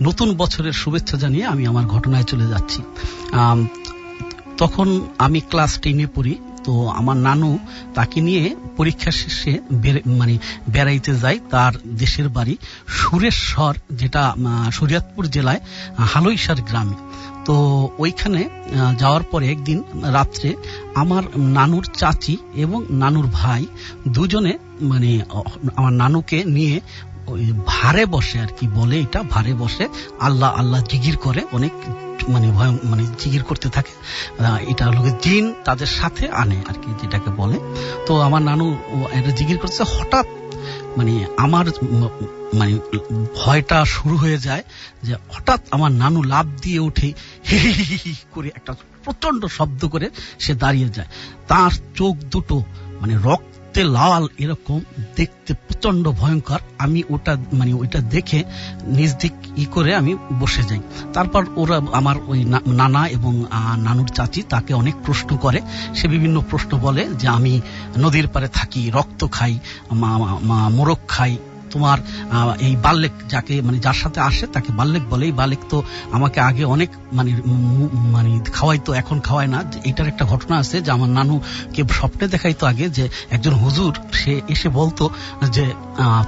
নতুন বছরের শুভেচ্ছা জানিয়ে আমি আমার ঘটনায় চলে যাচ্ছি। তখন আমি ক্লাস 10-এ পড়ি। তো আমার নানু তাকে নিয়ে পরীক্ষা শেষে মানে বেড়াইতে যায় তার দেশের বাড়ি সুরেশ্বর, যেটা শরীয়তপুর জেলায় হালইসার গ্রামে। তো ওইখানে যাওয়ার পরে একদিন রাত্রে আমার নানুর চাচি এবং নানুর ভাই দুজনে মানে আমার নানুকে নিয়ে ওই ভারে বসে, আর কি বলে এটা, ভারে বসে আল্লাহ আল্লাহ জিকির করে, অনেক মানে ভয় মানে জিকির করতে থাকে। এটা হলো জিন তাদের সাথে আনে আর কি, যেটাকে বলে। তো আমার নানু এটা জিকির করছে, হঠাৎ মানে আমার মানে ভয়টা শুরু হয়ে যায় যে হঠাৎ আমার নানু লাফ দিয়ে উঠে হি করে একটা প্রচন্ড শব্দ করে সে দাঁড়িয়ে যায়। তার চোখ দুটো মানে রক্তে লাল, এরকম দেখতে প্রচন্ড ভয়ঙ্কর। আমি ওইটা দেখে নিজ দিক করে আমি বসে যাই। তারপর ওরা আমার ওই নানা এবং নানুর চাচি তাকে অনেক প্রশ্ন করে। সে বিভিন্ন প্রশ্ন বলে যে আমি নদীর পাড়ে থাকি, রক্ত খাই, মোরগ খাই। তোমার এই বাল্যক যাকে মানে যার সাথে আসে তাকে বাল্যক বলে। এই বাল্যক তো আমাকে আগে অনেক মানে খাওয়াইতো, এখন খাওয়ায় না। এটার একটা ঘটনা আছে যে আমার নানুকে স্বপ্নে দেখাইতো আগে যে একজন হুজুর সে এসে বলতো যে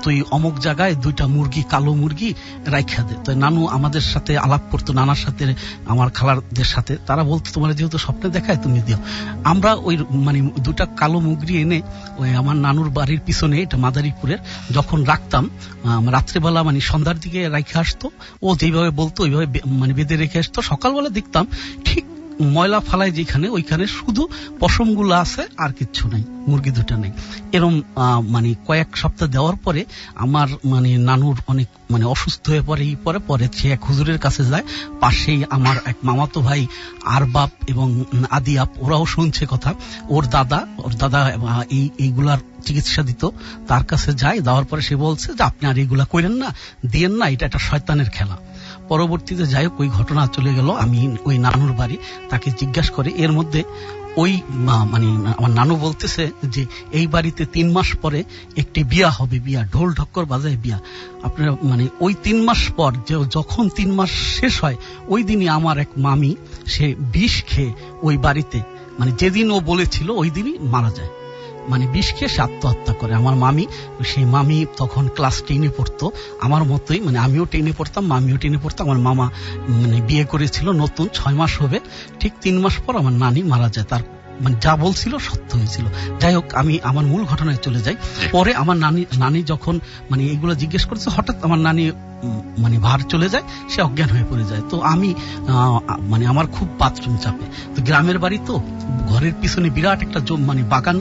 তুই অমুক জায়গায় 2টা মুরগি, কালো মুরগি রাইখা দে। তো নানু আমাদের সাথে আলাপ করতো, নানার সাথে, আমার খালারদের সাথে। তারা বলতো তোমার যেহেতু স্বপ্নে দেখায় তুমি দিও। আমরা ওই মানে 2টা কালো মুরগি এনে ওই আমার নানুর বাড়ির পিছনে, এটা মাদারীপুরের, যখন রাখতাম রাত্রেবেলা মানে সন্ধ্যার দিকে রেখে আসতো। ও যেভাবে বলতো ওইভাবে মানে বেঁধে রেখে আসতো। সকালবেলা দেখতাম ঠিক ময়লা ফালায় যেখানে, ওইখানে শুধু পশমগুলো আছে, আর কিচ্ছু নাই, মুরগি 2টা নেই। এরম মানে কয়েক সপ্তাহ দেওয়ার পরে আমার মানে নানুর অনেক মানে অসুস্থ হয়ে পড়ে। পরে সে এক হুজুরের কাছে যায়। পাশেই আমার এক মামাতো ভাই আরবাব এবং আদিয়াপ, ওরাও শুনছে কথা। ওর দাদা এইগুলার চিকিৎসা দিত, তার কাছে যায়। দেওয়ার পরে সে বলছে যে আপনি আর এইগুলা করেন না, দিয়েন না, এটা একটা শয়তানের খেলা। পরবর্তীতে যাই হোক ওই ঘটনা চলে গেল। আমি ওই নানুর বাড়ি, তাকে জিজ্ঞাসা করে এর মধ্যে ওই মানে আমার নানু বলতেছে যে এই বাড়িতে 3 মাস পরে একটি বিয়া হবে, বিয়া ঢোল ঢক্কর বাজায় বিয়া। আপনার মানে ওই 3 মাস পর যখন 3 মাস শেষ হয় ওই দিনই আমার এক মামি সে বিষ খেয়ে ওই বাড়িতে মানে যেদিন ও বলেছিল ওই দিনই মারা যায়। মানে বিষ খেয়ে সে আত্মহত্যা করে। আমার মামি, সেই মামি তখন ক্লাস 10-এ পড়তো, আমার মতোই, মানে আমিও 10-এ পড়তাম, মামিও 10-এ পড়তো। আমার মামা মানে বিয়ে করেছিল নতুন, 6 মাস হবে, ঠিক 3 মাস পর আমার নানি মারা যায়। তার মানে যা বলছিল সত্য হয়েছিল। যাই হোক আমি আমার মূল ঘটনায় চলে যাই। পরে আমার নানি যখন মানে এগুলো জিজ্ঞেস করছে, হঠাৎ আমার নানি মানে ভার চলে যায়, সে অজ্ঞান হয়ে পড়ে যায়। তো আমি মানে আমার খুব বাথরুম চাপে। তো গ্রামের বাড়ি, তো ঘরের পিছনে বিরাট একটা মানে বাগান,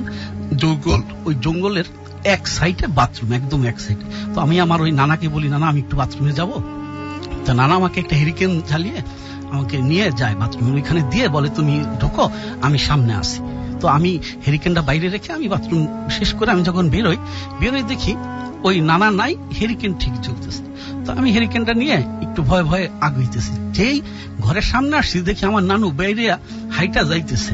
জঙ্গল, ওই জঙ্গলের এক সাইডে বাথরুম, একদম এক সাইডে। তো আমি আমার ওই নানাকে বলি, নানা আমি একটু বাথরুমে যাব। তো নানা আমাকে একটা হেরিকেন জ্বালিয়ে আমাকে নিয়ে যায় বাথরুমে, ওইখানে দিয়ে বলে তুমি ঢুকো, আমি সামনে আসি। তো আমি হেরিকেনটা বাইরে রেখে আমি বাথরুম শেষ করে আমি যখন বেরোই দেখি ওই নানা নাই, হেরিকেন ঠিক চলতেছে। তো আমি হেরিকেনটা নিয়ে একটু ভয়ে ভয়ে আগাইতেছি। যেই ঘরের সামনে আসছি দেখি আমার নানু বাইরে হাইটা যাইতেছে।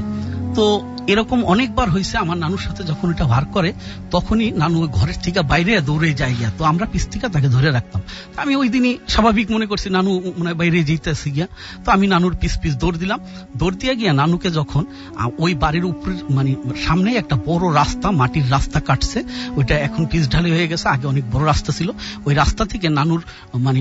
তো এরকম অনেকবার হয়েছে আমার নানুর সাথে, যখন এটা ভার করে তখনই নানু ঘরের থেকে বাইরে দৌড়ে যায় গিয়া। তো আমরা পিছ থেকে তাকে ধরে রাখতাম। আমি ওই দিনই স্বাভাবিক মনে করছি নানু মনে হয় বাইরে যেতেছি গিয়া। তো আমি নানুর পিছ দৌড় দিলাম। দৌড় দিয়ে গিয়া নানুকে যখন ওই বাড়ির উপরে মানে সামনে একটা বড় রাস্তা, মাটির রাস্তা কাটছে, ওইটা এখন পিচ ঢালি হয়ে গেছে, আগে অনেক বড় রাস্তা ছিল। ওই রাস্তা থেকে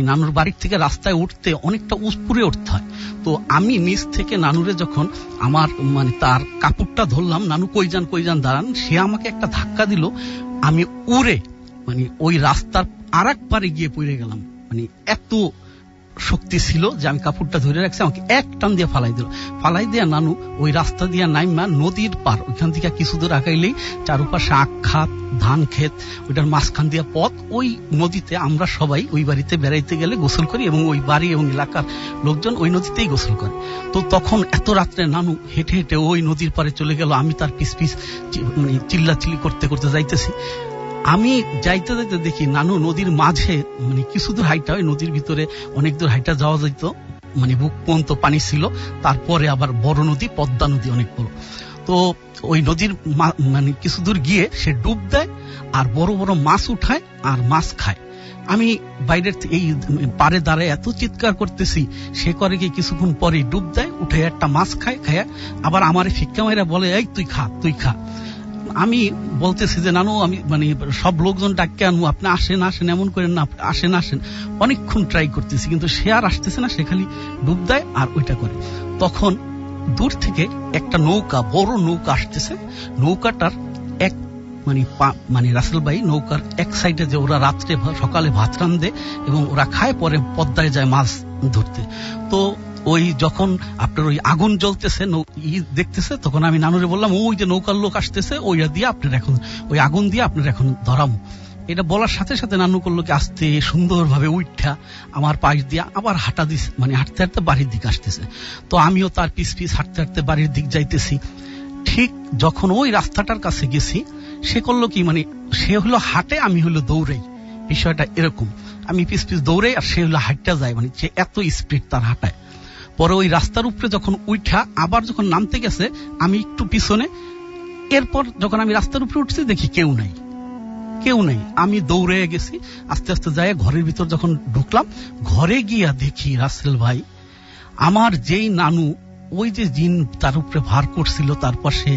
নানুর বাড়ির থেকে রাস্তায় উঠতে অনেকটা উপরে উঠতে হয়। তো আমি নিচ থেকে নানুরে যখন আমার মানে তার কাপড়টা ধরলাম, নানু কই যান দাঁড়ান, সে আমাকে একটা ধাক্কা দিল। আমি উড়ে মানে ওই রাস্তার আরেক পারে গিয়ে পড়ে গেলাম। মানে এত শক্তি ছিল যে আমি কাপড়টা ধরে রাখছি, আমাকে এক টান দিয়ে ফালাই দিল। ফালাই দিয়া নানু ওই রাস্তা দিয়া নাইমা নদীর পার, ওইখান থেকে কিছু দূর আগাইলেই চারপাশে আখ খাত, ধান ক্ষেত, ওইটার মাঝখান দিয়া পথ। ওই নদীতে আমরা সবাই ওই বাড়িতে বেড়াইতে গেলে গোসল করি এবং ওই বাড়ি এবং এলাকার লোকজন ওই নদীতেই গোসল করে। তো তখন এত রাত্রে নানু হেঁটে হেঁটে ওই নদীর পারে চলে গেল, আমি তার পিছ পিছ মানে চিল্লাচিল্লি করতে করতে যাইতেছি। আমি যাইতে যাইতে দেখি নানু নদীর মাঝে মানে কিছু দূর হাইটা, ওই নদীর ভিতরে অনেক দূর হাইটা যাওয়া যাইত, মানে বুক পর্যন্ত পানি ছিল। তারপরে আবার বড় নদী, পদ্মা নদী অনেক বড়। তো ওই নদীর মানে কিছু দূর গিয়ে সে ডুব দেয় আর বড় বড় মাছ উঠায় আর মাছ খায়। আমি বাইরের এই পারে দাঁড়ায় এত চিৎকার করতেছি, সে করে কি কিছুক্ষণ পরে ডুব দেয়, উঠে একটা মাছ খায়, খায় আবার আমার ফিক্কা মাইরা বলে, এই তুই খা, তুই খা। আমি বলতেছি যে নানু আমি মানে সব লোকজন ডাককে আনবো, আপনি আসেন আসেন, এমন করেন না, আসেন আসেন। অনেকক্ষণ ট্রাই করতেছি কিন্তু সে আর আসতেছে না, সে খালি ডুব দেয় আর ওইটা করে। তখন দূর থেকে একটা নৌকা, বড় নৌকা আসতেছে। নৌকাটার এক মানে রাসেল ভাই নৌকার এক সাইডে যে ওরা রাত্রে সকালে ভাত রান্ধে এবং ওরা খায়, পরে পদ্মায় যায় মাছ ধরতে। তো ওই যখন আপনার ওই আগুন জ্বলতেছে দেখতেছে, তখন আমি নানুরে বললাম, ওই যে নৌকার লোক আসতেছে, ওইটা দিয়ে আপনার এখন ওই আগুন দিয়ে আপনার এখন ধরামো। এটা বলার সাথে সাথে নানু করলো কি আস্তে সুন্দরভাবে উঠা আমার পাশ দিয়ে আবার হাঁটা দিছে, মানে হাঁটতে হাঁটতে বাড়ির দিকে আসতেছে। তো আমিও তার পিছ পিছ হাঁটতে হাঁটতে বাড়ির দিক যাইতেছি। ঠিক যখন ওই রাস্তাটার কাছে গেছি, সে করলো কি মানে সে হলো হাঁটে, আমি হলো দৌড়াই। বিষয়টা এরকম, আমি পিছ পিছ দৌড়াই আর সে হলো হাঁটটা যায়, মানে সে এত স্পিড তার হাঁটায়। পরে ওই রাস্তার উপরে যখন উঠা আবার যখন নামতে গেছে, আমি একটু পিছনে। এরপর যখন আমি রাস্তার উপরে উঠছি দেখি কেউ নাই, কেউ নেই। আমি দৌড়ে গেছি, আস্তে আস্তে যাই ঘরের ভিতর যখন ঢুকলাম, ঘরে গিয়া দেখি রাসেল ভাই আমার যেই নানু ওই যে জিন তার উপরে ভার করছিল, তারপর সে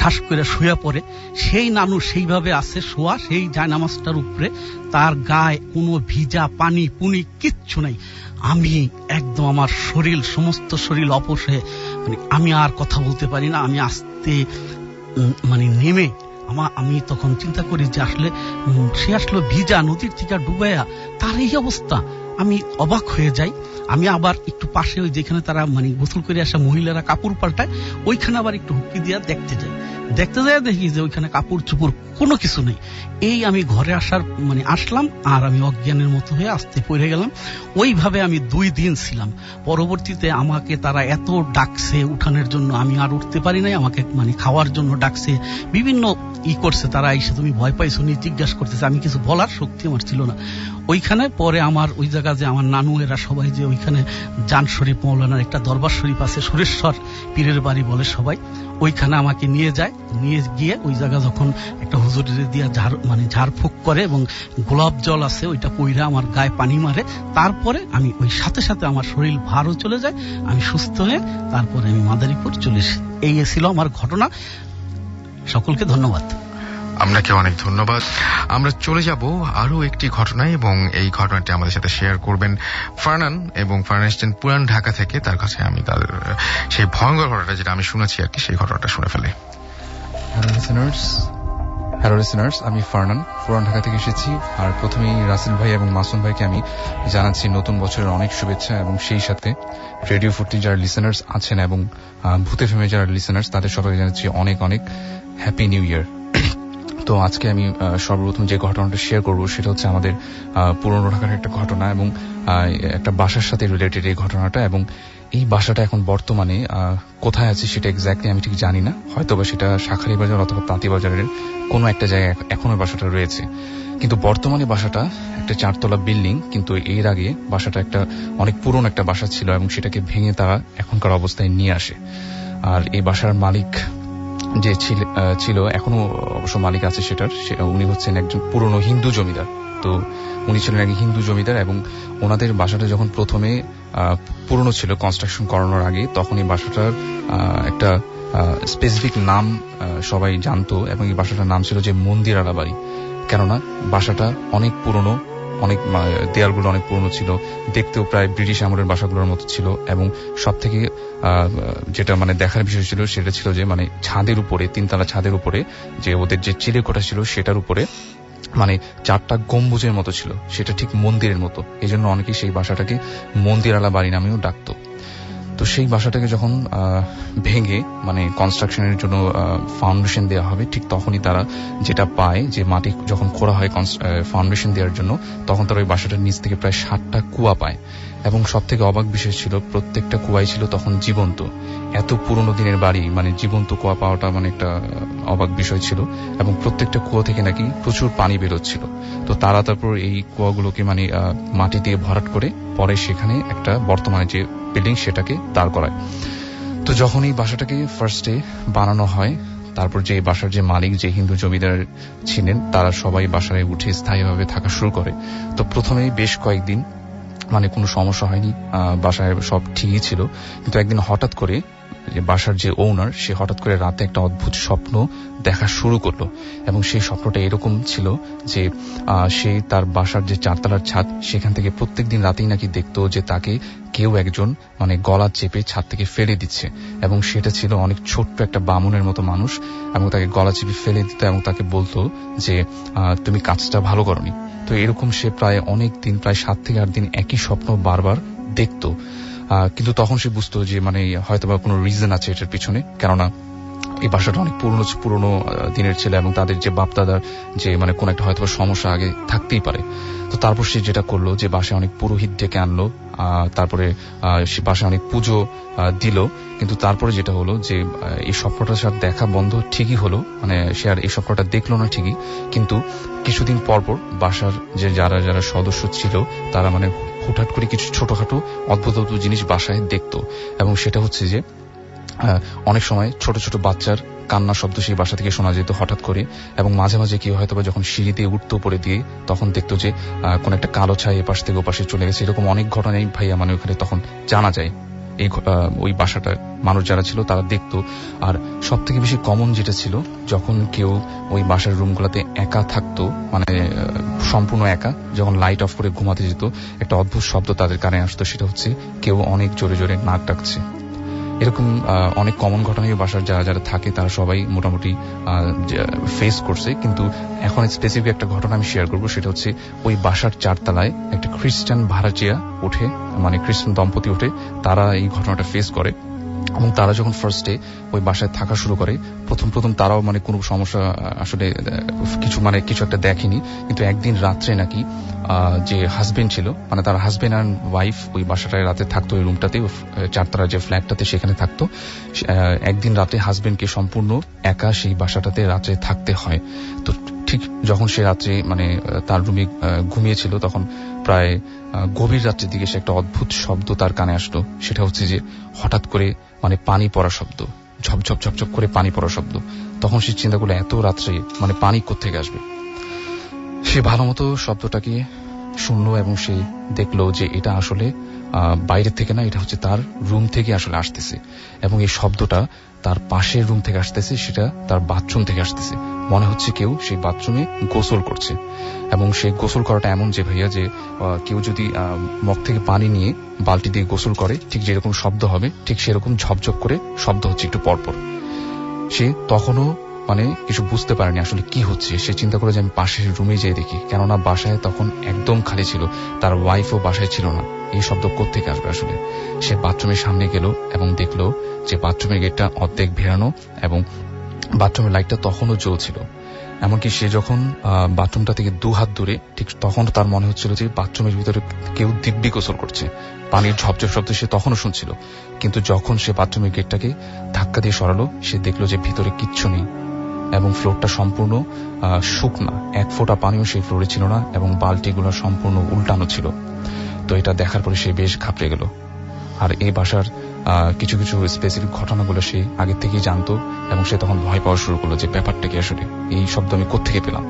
ঠাস করে শুয়ে পড়ে, সেই নানু সেইভাবে আছে শোয়া, সেই জায়নামাজটার উপরে। তার গায়ে কোনো ভিজা পানি পুনি কিচ্ছু নাই। আমি একদম আমার শরীর, সমস্ত শরীর অপস হয়ে, মানে আমি আর কথা বলতে পারি না। আমি আস্তে মানে নেমে আমি তখন চিন্তা করি যে আসলে সে আসলো ভিজা নদীর থেকে ডুবাইয়া, তার এই অবস্থা। আমি অবাক হয়ে যাই। আমি আবার একটু পাশে ওই যেখানে তারা মানে গোসল করে আসা মহিলারা কাপড় পাল্টায়, ওইখানে আবার একটু হুকি দিয়া দেখতে যাই। দেখি যে ওইখানে কাপড় চোপড় কোনো কিছু নেই। এই আমি ঘরে আসলাম আর আমি অজ্ঞানের মতো হয়ে আস্তে পড়ে গেলাম। ওইভাবে আমি 2 দিন ছিলাম। পরবর্তীতে আমাকে তারা এত ডাকছে উঠানোর জন্য, আমি আর উঠতে পারি নাই। আমাকে মানে খাওয়ার জন্য ডাকছে, বিভিন্ন করছে তারা। এসে তুমি ভয় পাইছো নি জিজ্ঞাসা করতেছে, আমি কিছু বলার শক্তি আমার ছিল না ওইখানে। পরে আমার ওই জায়গা যে আমার নানু এরা সবাই যে ওইখানে জান শরীফ মৌলানার একটা দরবার শরীফ আছে, সুরেশ্বর পীরের বাড়ি বলে সবাই, ওইখানে আমাকে নিয়ে যায়। নিয়ে গিয়ে ওই জায়গা যখন একটা হুজুরের দিয়া ঝাড়ফুঁক করে এবং গোলাপ জল আছে ওইটা পইরা আমার গায়ে পানি মারে, তারপরে আমি ওই সাথে সাথে আমার শরীর ভারও চলে যায়, আমি সুস্থ হয়ে তারপরে আমি মাদারীপুর চলে এসেছি। এই ছিল আমার ঘটনা। সকলকে ধন্যবাদ। আপনাকে অনেক ধন্যবাদ। আমরা চলে যাব আরো একটি ঘটনায় এবং এই ঘটনাটি আমাদের সাথে শেয়ার করবেন ফারনান, এবং ফারনান এসছেন পুরান ঢাকা থেকে। তার কাছে আমি তার সেই ভয়ঙ্কর ঘটনাটা যেটা আমি শুনেছি আর কি, সেই ঘটনাটা শুনে ফেলি। হ্যালো লিসেনার্স, আমি ফারনান পুরান ঢাকা থেকে এসেছি। আর প্রথমেই রাসেল ভাই এবং মাসুম ভাইকে আমি জানাচ্ছি নতুন বছরের অনেক শুভেচ্ছা, এবং সেই সাথে রেডিও 40 যারা লিসেনার্স আছেন এবং ভূত এফএম যারা লিসেনার্স, তাদের সবাইকে জানাচ্ছি অনেক অনেক হ্যাপি নিউ ইয়ার। তো আজকে আমি সর্বপ্রথম যে ঘটনাটা শেয়ার করব সেটা হচ্ছে আমাদের পুরনো ঢাকার একটা ঘটনা, এবং একটা বাসার সাথে রিলেটেড এই ঘটনাটা। এবং এই বাসাটা এখন বর্তমানে কোথায় আছে সেটা এক্স্যাক্টলি আমি ঠিক জানি না, হয়তোবা সেটা শাঁখারীবাজার অথবা তাঁতীবাজারের কোনো একটা জায়গায় এখনো বাসাটা রয়েছে। কিন্তু বর্তমানে বাসাটা একটা 4 তলা বিল্ডিং, কিন্তু এর আগে বাসাটা একটা অনেক পুরনো একটা বাসা ছিল এবং সেটাকে ভেঙে তারা এখনকার অবস্থায় নিয়ে আসে। আর এই বাসার মালিক যে ছিল, এখনো অবশ্য মালিক আছে সেটার, উনি হচ্ছেন একজন পুরনো হিন্দু জমিদার। তো উনি ছিলেন এক হিন্দু জমিদার, এবং ওনাদের বাসাটা যখন প্রথমে পুরনো ছিল কনস্ট্রাকশন করানোর আগে, তখন এই বাসাটার একটা স্পেসিফিক নাম সবাই জানতো, এবং এই বাসাটার নাম ছিল যে মন্দিরালা বাড়ি। কেননা বাসাটা অনেক পুরনো, অনেক দেয়ালগুলো অনেক পুরনো ছিল, দেখতেও প্রায় ব্রিটিশ আমলের বাসাগুলোর মতো ছিল। এবং সব থেকে যেটা মানে দেখার বিষয় ছিল সেটা ছিল যে মানে ছাদের উপরে, 3 তলা ছাদের উপরে যে ওদের যে চিলেকোঠা ছিল সেটার উপরে মানে 4টা গম্বুজের মতো ছিল, সেটা ঠিক মন্দিরের মতো। এই জন্য অনেকেই সেই বাসাটাকে মন্দিরালা বাড়ি নামেও ডাকতো। তো সেই বাসাটাকে যখন ভেঙে মানে কনস্ট্রাকশনের জন্য ফাউন্ডেশন দেওয়া হবে, ঠিক তখনই তারা যেটা পায়, যে মাটি যখন খোঁড়া হয় ফাউন্ডেশন দেওয়ার জন্য, তখন তারা ওই বাসাটার নিচ থেকে প্রায় 60টা কুয়া পায়। এবং সব থেকে অবাক বিষয় ছিল, প্রত্যেকটা কুয়াই ছিল তখন জীবন্ত। এত পুরনো দিনের বাড়ি, মানে জীবন্ত কুয়া পাওয়াটা মানে একটা অবাক বিষয় ছিল। এবং প্রত্যেকটা কুয়া থেকে নাকি প্রচুর পানি বেরোচ্ছিল। তো তারা তারপর এই কুয়াগুলোকে মানে মাটি দিয়ে ভরাট করে পরে সেখানে একটা বর্তমানে যে বিল্ডিং সেটাকে দাঁড় করায়। তো যখন এই বাসাটাকে ফার্স্টে বানানো হয়, তারপর যে বাসার যে মালিক, যে হিন্দু জমিদার ছিলেন, তারা সবাই বাসায় উঠে স্থায়ীভাবে থাকা শুরু করে। তো প্রথমে বেশ কয়েকদিন মানে কোনো সমস্যা হয়নি, বাসায় সব ঠিকই ছিল। কিন্তু একদিন হঠাৎ করে যে বাসার যে ওনার, সে হঠাৎ করে রাতে একটা অদ্ভুত স্বপ্ন দেখা শুরু করলো। এবং সেই স্বপ্নটা এরকম ছিল যে সে তার বাসার যে 4তলার ছাদ, সেখান থেকে প্রত্যেকদিন রাতেই নাকি দেখতো যে তাকে কেউ একজন মানে গলা চেপে ছাদ থেকে ফেলে দিচ্ছে। এবং সেটা ছিল অনেক ছোট্ট একটা বামুনের মতো মানুষ, এবং তাকে গলা চেপে ফেলে দিত এবং তাকে বলতো যে তুমি কাজটা ভালো করনি। তো এরকম সে প্রায় অনেক দিন, প্রায় 7 থেকে 8 দিন একই স্বপ্ন বারবার দেখতো। কিন্তু তখন সে বুঝতো যে মানে হয়তোবা কোনো রিজন আছে এটার পিছনে, কেননা এই বাসাটা অনেক পুরনো দিনের ছিল এবং তাদের যে বাপদাদার যে মানে কোন একটা হয়তো সমস্যা আগে থাকতেই পারে। তো তারপর সে যেটা করলো যে বাসায় অনেক পুরোহিত ডেকে আনলো, তারপরে সে বাসায় অনেক পুজো দিল। কিন্তু তারপরে যেটা হলো যে এই স্বপ্নটার সাথে দেখা বন্ধ ঠিকই হলো, মানে সে আর এই স্বপ্নটা দেখলো না ঠিকই, কিন্তু কিছুদিন পর বাসার যে যারা যারা সদস্য ছিল তারা মানে হুটহাট করে কিছু ছোটখাটো অদ্ভুত অদ্ভুত জিনিস বাসায় দেখতো। এবং সেটা হচ্ছে যে অনেক সময় ছোট ছোট বাচ্চার কান্না শব্দ সেই বাসা থেকে শোনা যেত হঠাৎ করে। এবং মাঝে মাঝে কেউ হয়তো যখন সিঁড়িতে উঠতো পরে দিয়ে, তখন দেখতো যে কোন একটা কালো ছাই এপাশ থেকে ওপাশে চলে গেছে। এরকম অনেক ঘটনাই ভাইয়া মানে ওখানে তখন জানা যায়। এই ওই বাসাটা মানুষ যারা ছিল তারা দেখতো। আর সব থেকে বেশি কমন যেটা ছিল, যখন কেউ ওই বাসার রুমগুলোতে একা থাকতো, মানে সম্পূর্ণ একা, যখন লাইট অফ করে ঘুমাতে যেত, একটা অদ্ভুত শব্দ তাদের কানে আসতো, সেটা হচ্ছে কেউ অনেক জোরে জোরে নাক ডাকছে। এরকম অনেক কমন ঘটনাই বাসার যারা যারা থাকে তারা সবাই মোটামুটি ফেস করছে। কিন্তু এখন স্পেসিফিক একটা ঘটনা আমি শেয়ার করবো, সেটা হচ্ছে ওই বাসার 4তলায় একটা খ্রিস্টান ভাড়াটিয়া ওঠে, মানে খ্রিস্টান দম্পতি ওঠে, তারা এই ঘটনাটা ফেস করে। এবং তারা যখন ফার্স্টে ওই বাসায় থাকা শুরু করে, প্রথম তারাও মানে কোনো সমস্যা আসলে কিছু একটা দেখেনি। কিন্তু একদিন রাত্রে নাকি যে হাজবেন্ড ছিল, মানে তার হাজবেন্ড আর ওয়াইফ ওই বাসাটায় রাতে থাকতো, ওই রুমটাতে 4তলার যে ফ্ল্যাটটাতে সেখানে থাকতো। একদিন রাতে হাজবেন্ডকে সম্পূর্ণ একা সেই বাসাটাতে রাত্রে থাকতে হয়। তো ঠিক যখন সে রাত্রে মানে তার রুমে ঘুমিয়েছিল, তখন প্রায় গভীর রাত্রের দিকে সে একটা অদ্ভুত শব্দ তার কানে আসলো। সেটা হচ্ছে যে হঠাৎ করে মানে পানি পড়া শব্দ, ঝপঝপ ঝপঝপ করে পানি পড়া শব্দ। তখন সে চিন্তা করলো এত রাত্রে মানে পানি কোত্থেকে আসবে। সে ভালো মতো শব্দটাকে শুনলো এবং সে দেখলো যে এটা আসলে বাইরের থেকে না, এটা হচ্ছে তার রুম থেকে আসলে আসতেছে। এবং এই শব্দটা তার পাশের রুম থেকে আসতেছে, সেটা তার বাথরুম থেকে আসতেছে। মনে হচ্ছে কেউ সেই বাথরুমে গোসল করছে। এবং সেই গোসল করাটা এমন যে ভাইয়া, যে কেউ যদি মগ থেকে পানি নিয়ে বালতি দিয়ে গোসল করে, ঠিক যেরকম শব্দ হবে, ঠিক সেরকম ঝপঝপ করে শব্দ হচ্ছে একটু পরপর। সে তখনও মানে কিছু বুঝতে পারেনি আসলে কি হচ্ছে। সে চিন্তা করে যে আমি পাশের রুমে যেয়ে দেখি, কেননা বাসায় তখন একদম খালি ছিল, তার ওয়াইফও বাসায় ছিল না। এই শব্দ কোত্থেকে আসবে আসলে? সে বাথরুমের সামনে গেল এবং দেখলো যে বাথরুমের গেটটা অর্ধেক ভেড়ানো এবং বাথরুমের লাইটটা তখনও জ্বলছিল। এমনকি সে যখন বাথরুমটা থেকে 2 হাত দূরে, ঠিক তখন তার মনে হচ্ছিল যে বাথরুমের ভিতরে কেউ দিব্যি গোসল করছে। পানির ঝপঝপ শব্দ সে তখনও শুনছিল। কিন্তু যখন সে বাথরুমের গেটটাকে ধাক্কা দিয়ে সরালো, সে দেখলো যে ভিতরে কিচ্ছু নেই এবং ফ্লোরটা সম্পূর্ণ শুকনা, 1 ফোঁটা পানিও সেই ফ্লোরে ছিল না এবং বালতিগুলো সম্পূর্ণ উল্টানো ছিল। তো এটা দেখার পরে সে বেশ ঘাবড়ে গেল। আর এই বাসার কিছু কিছু স্পেসিফিক ঘটনাগুলো সে আগে থেকেই জানতো এবং সে তখন ভয় পাওয়া শুরু করলো যে ব্যাপারটা কি আসলে, এই শব্দ আমি কোত্থেকে পেলাম।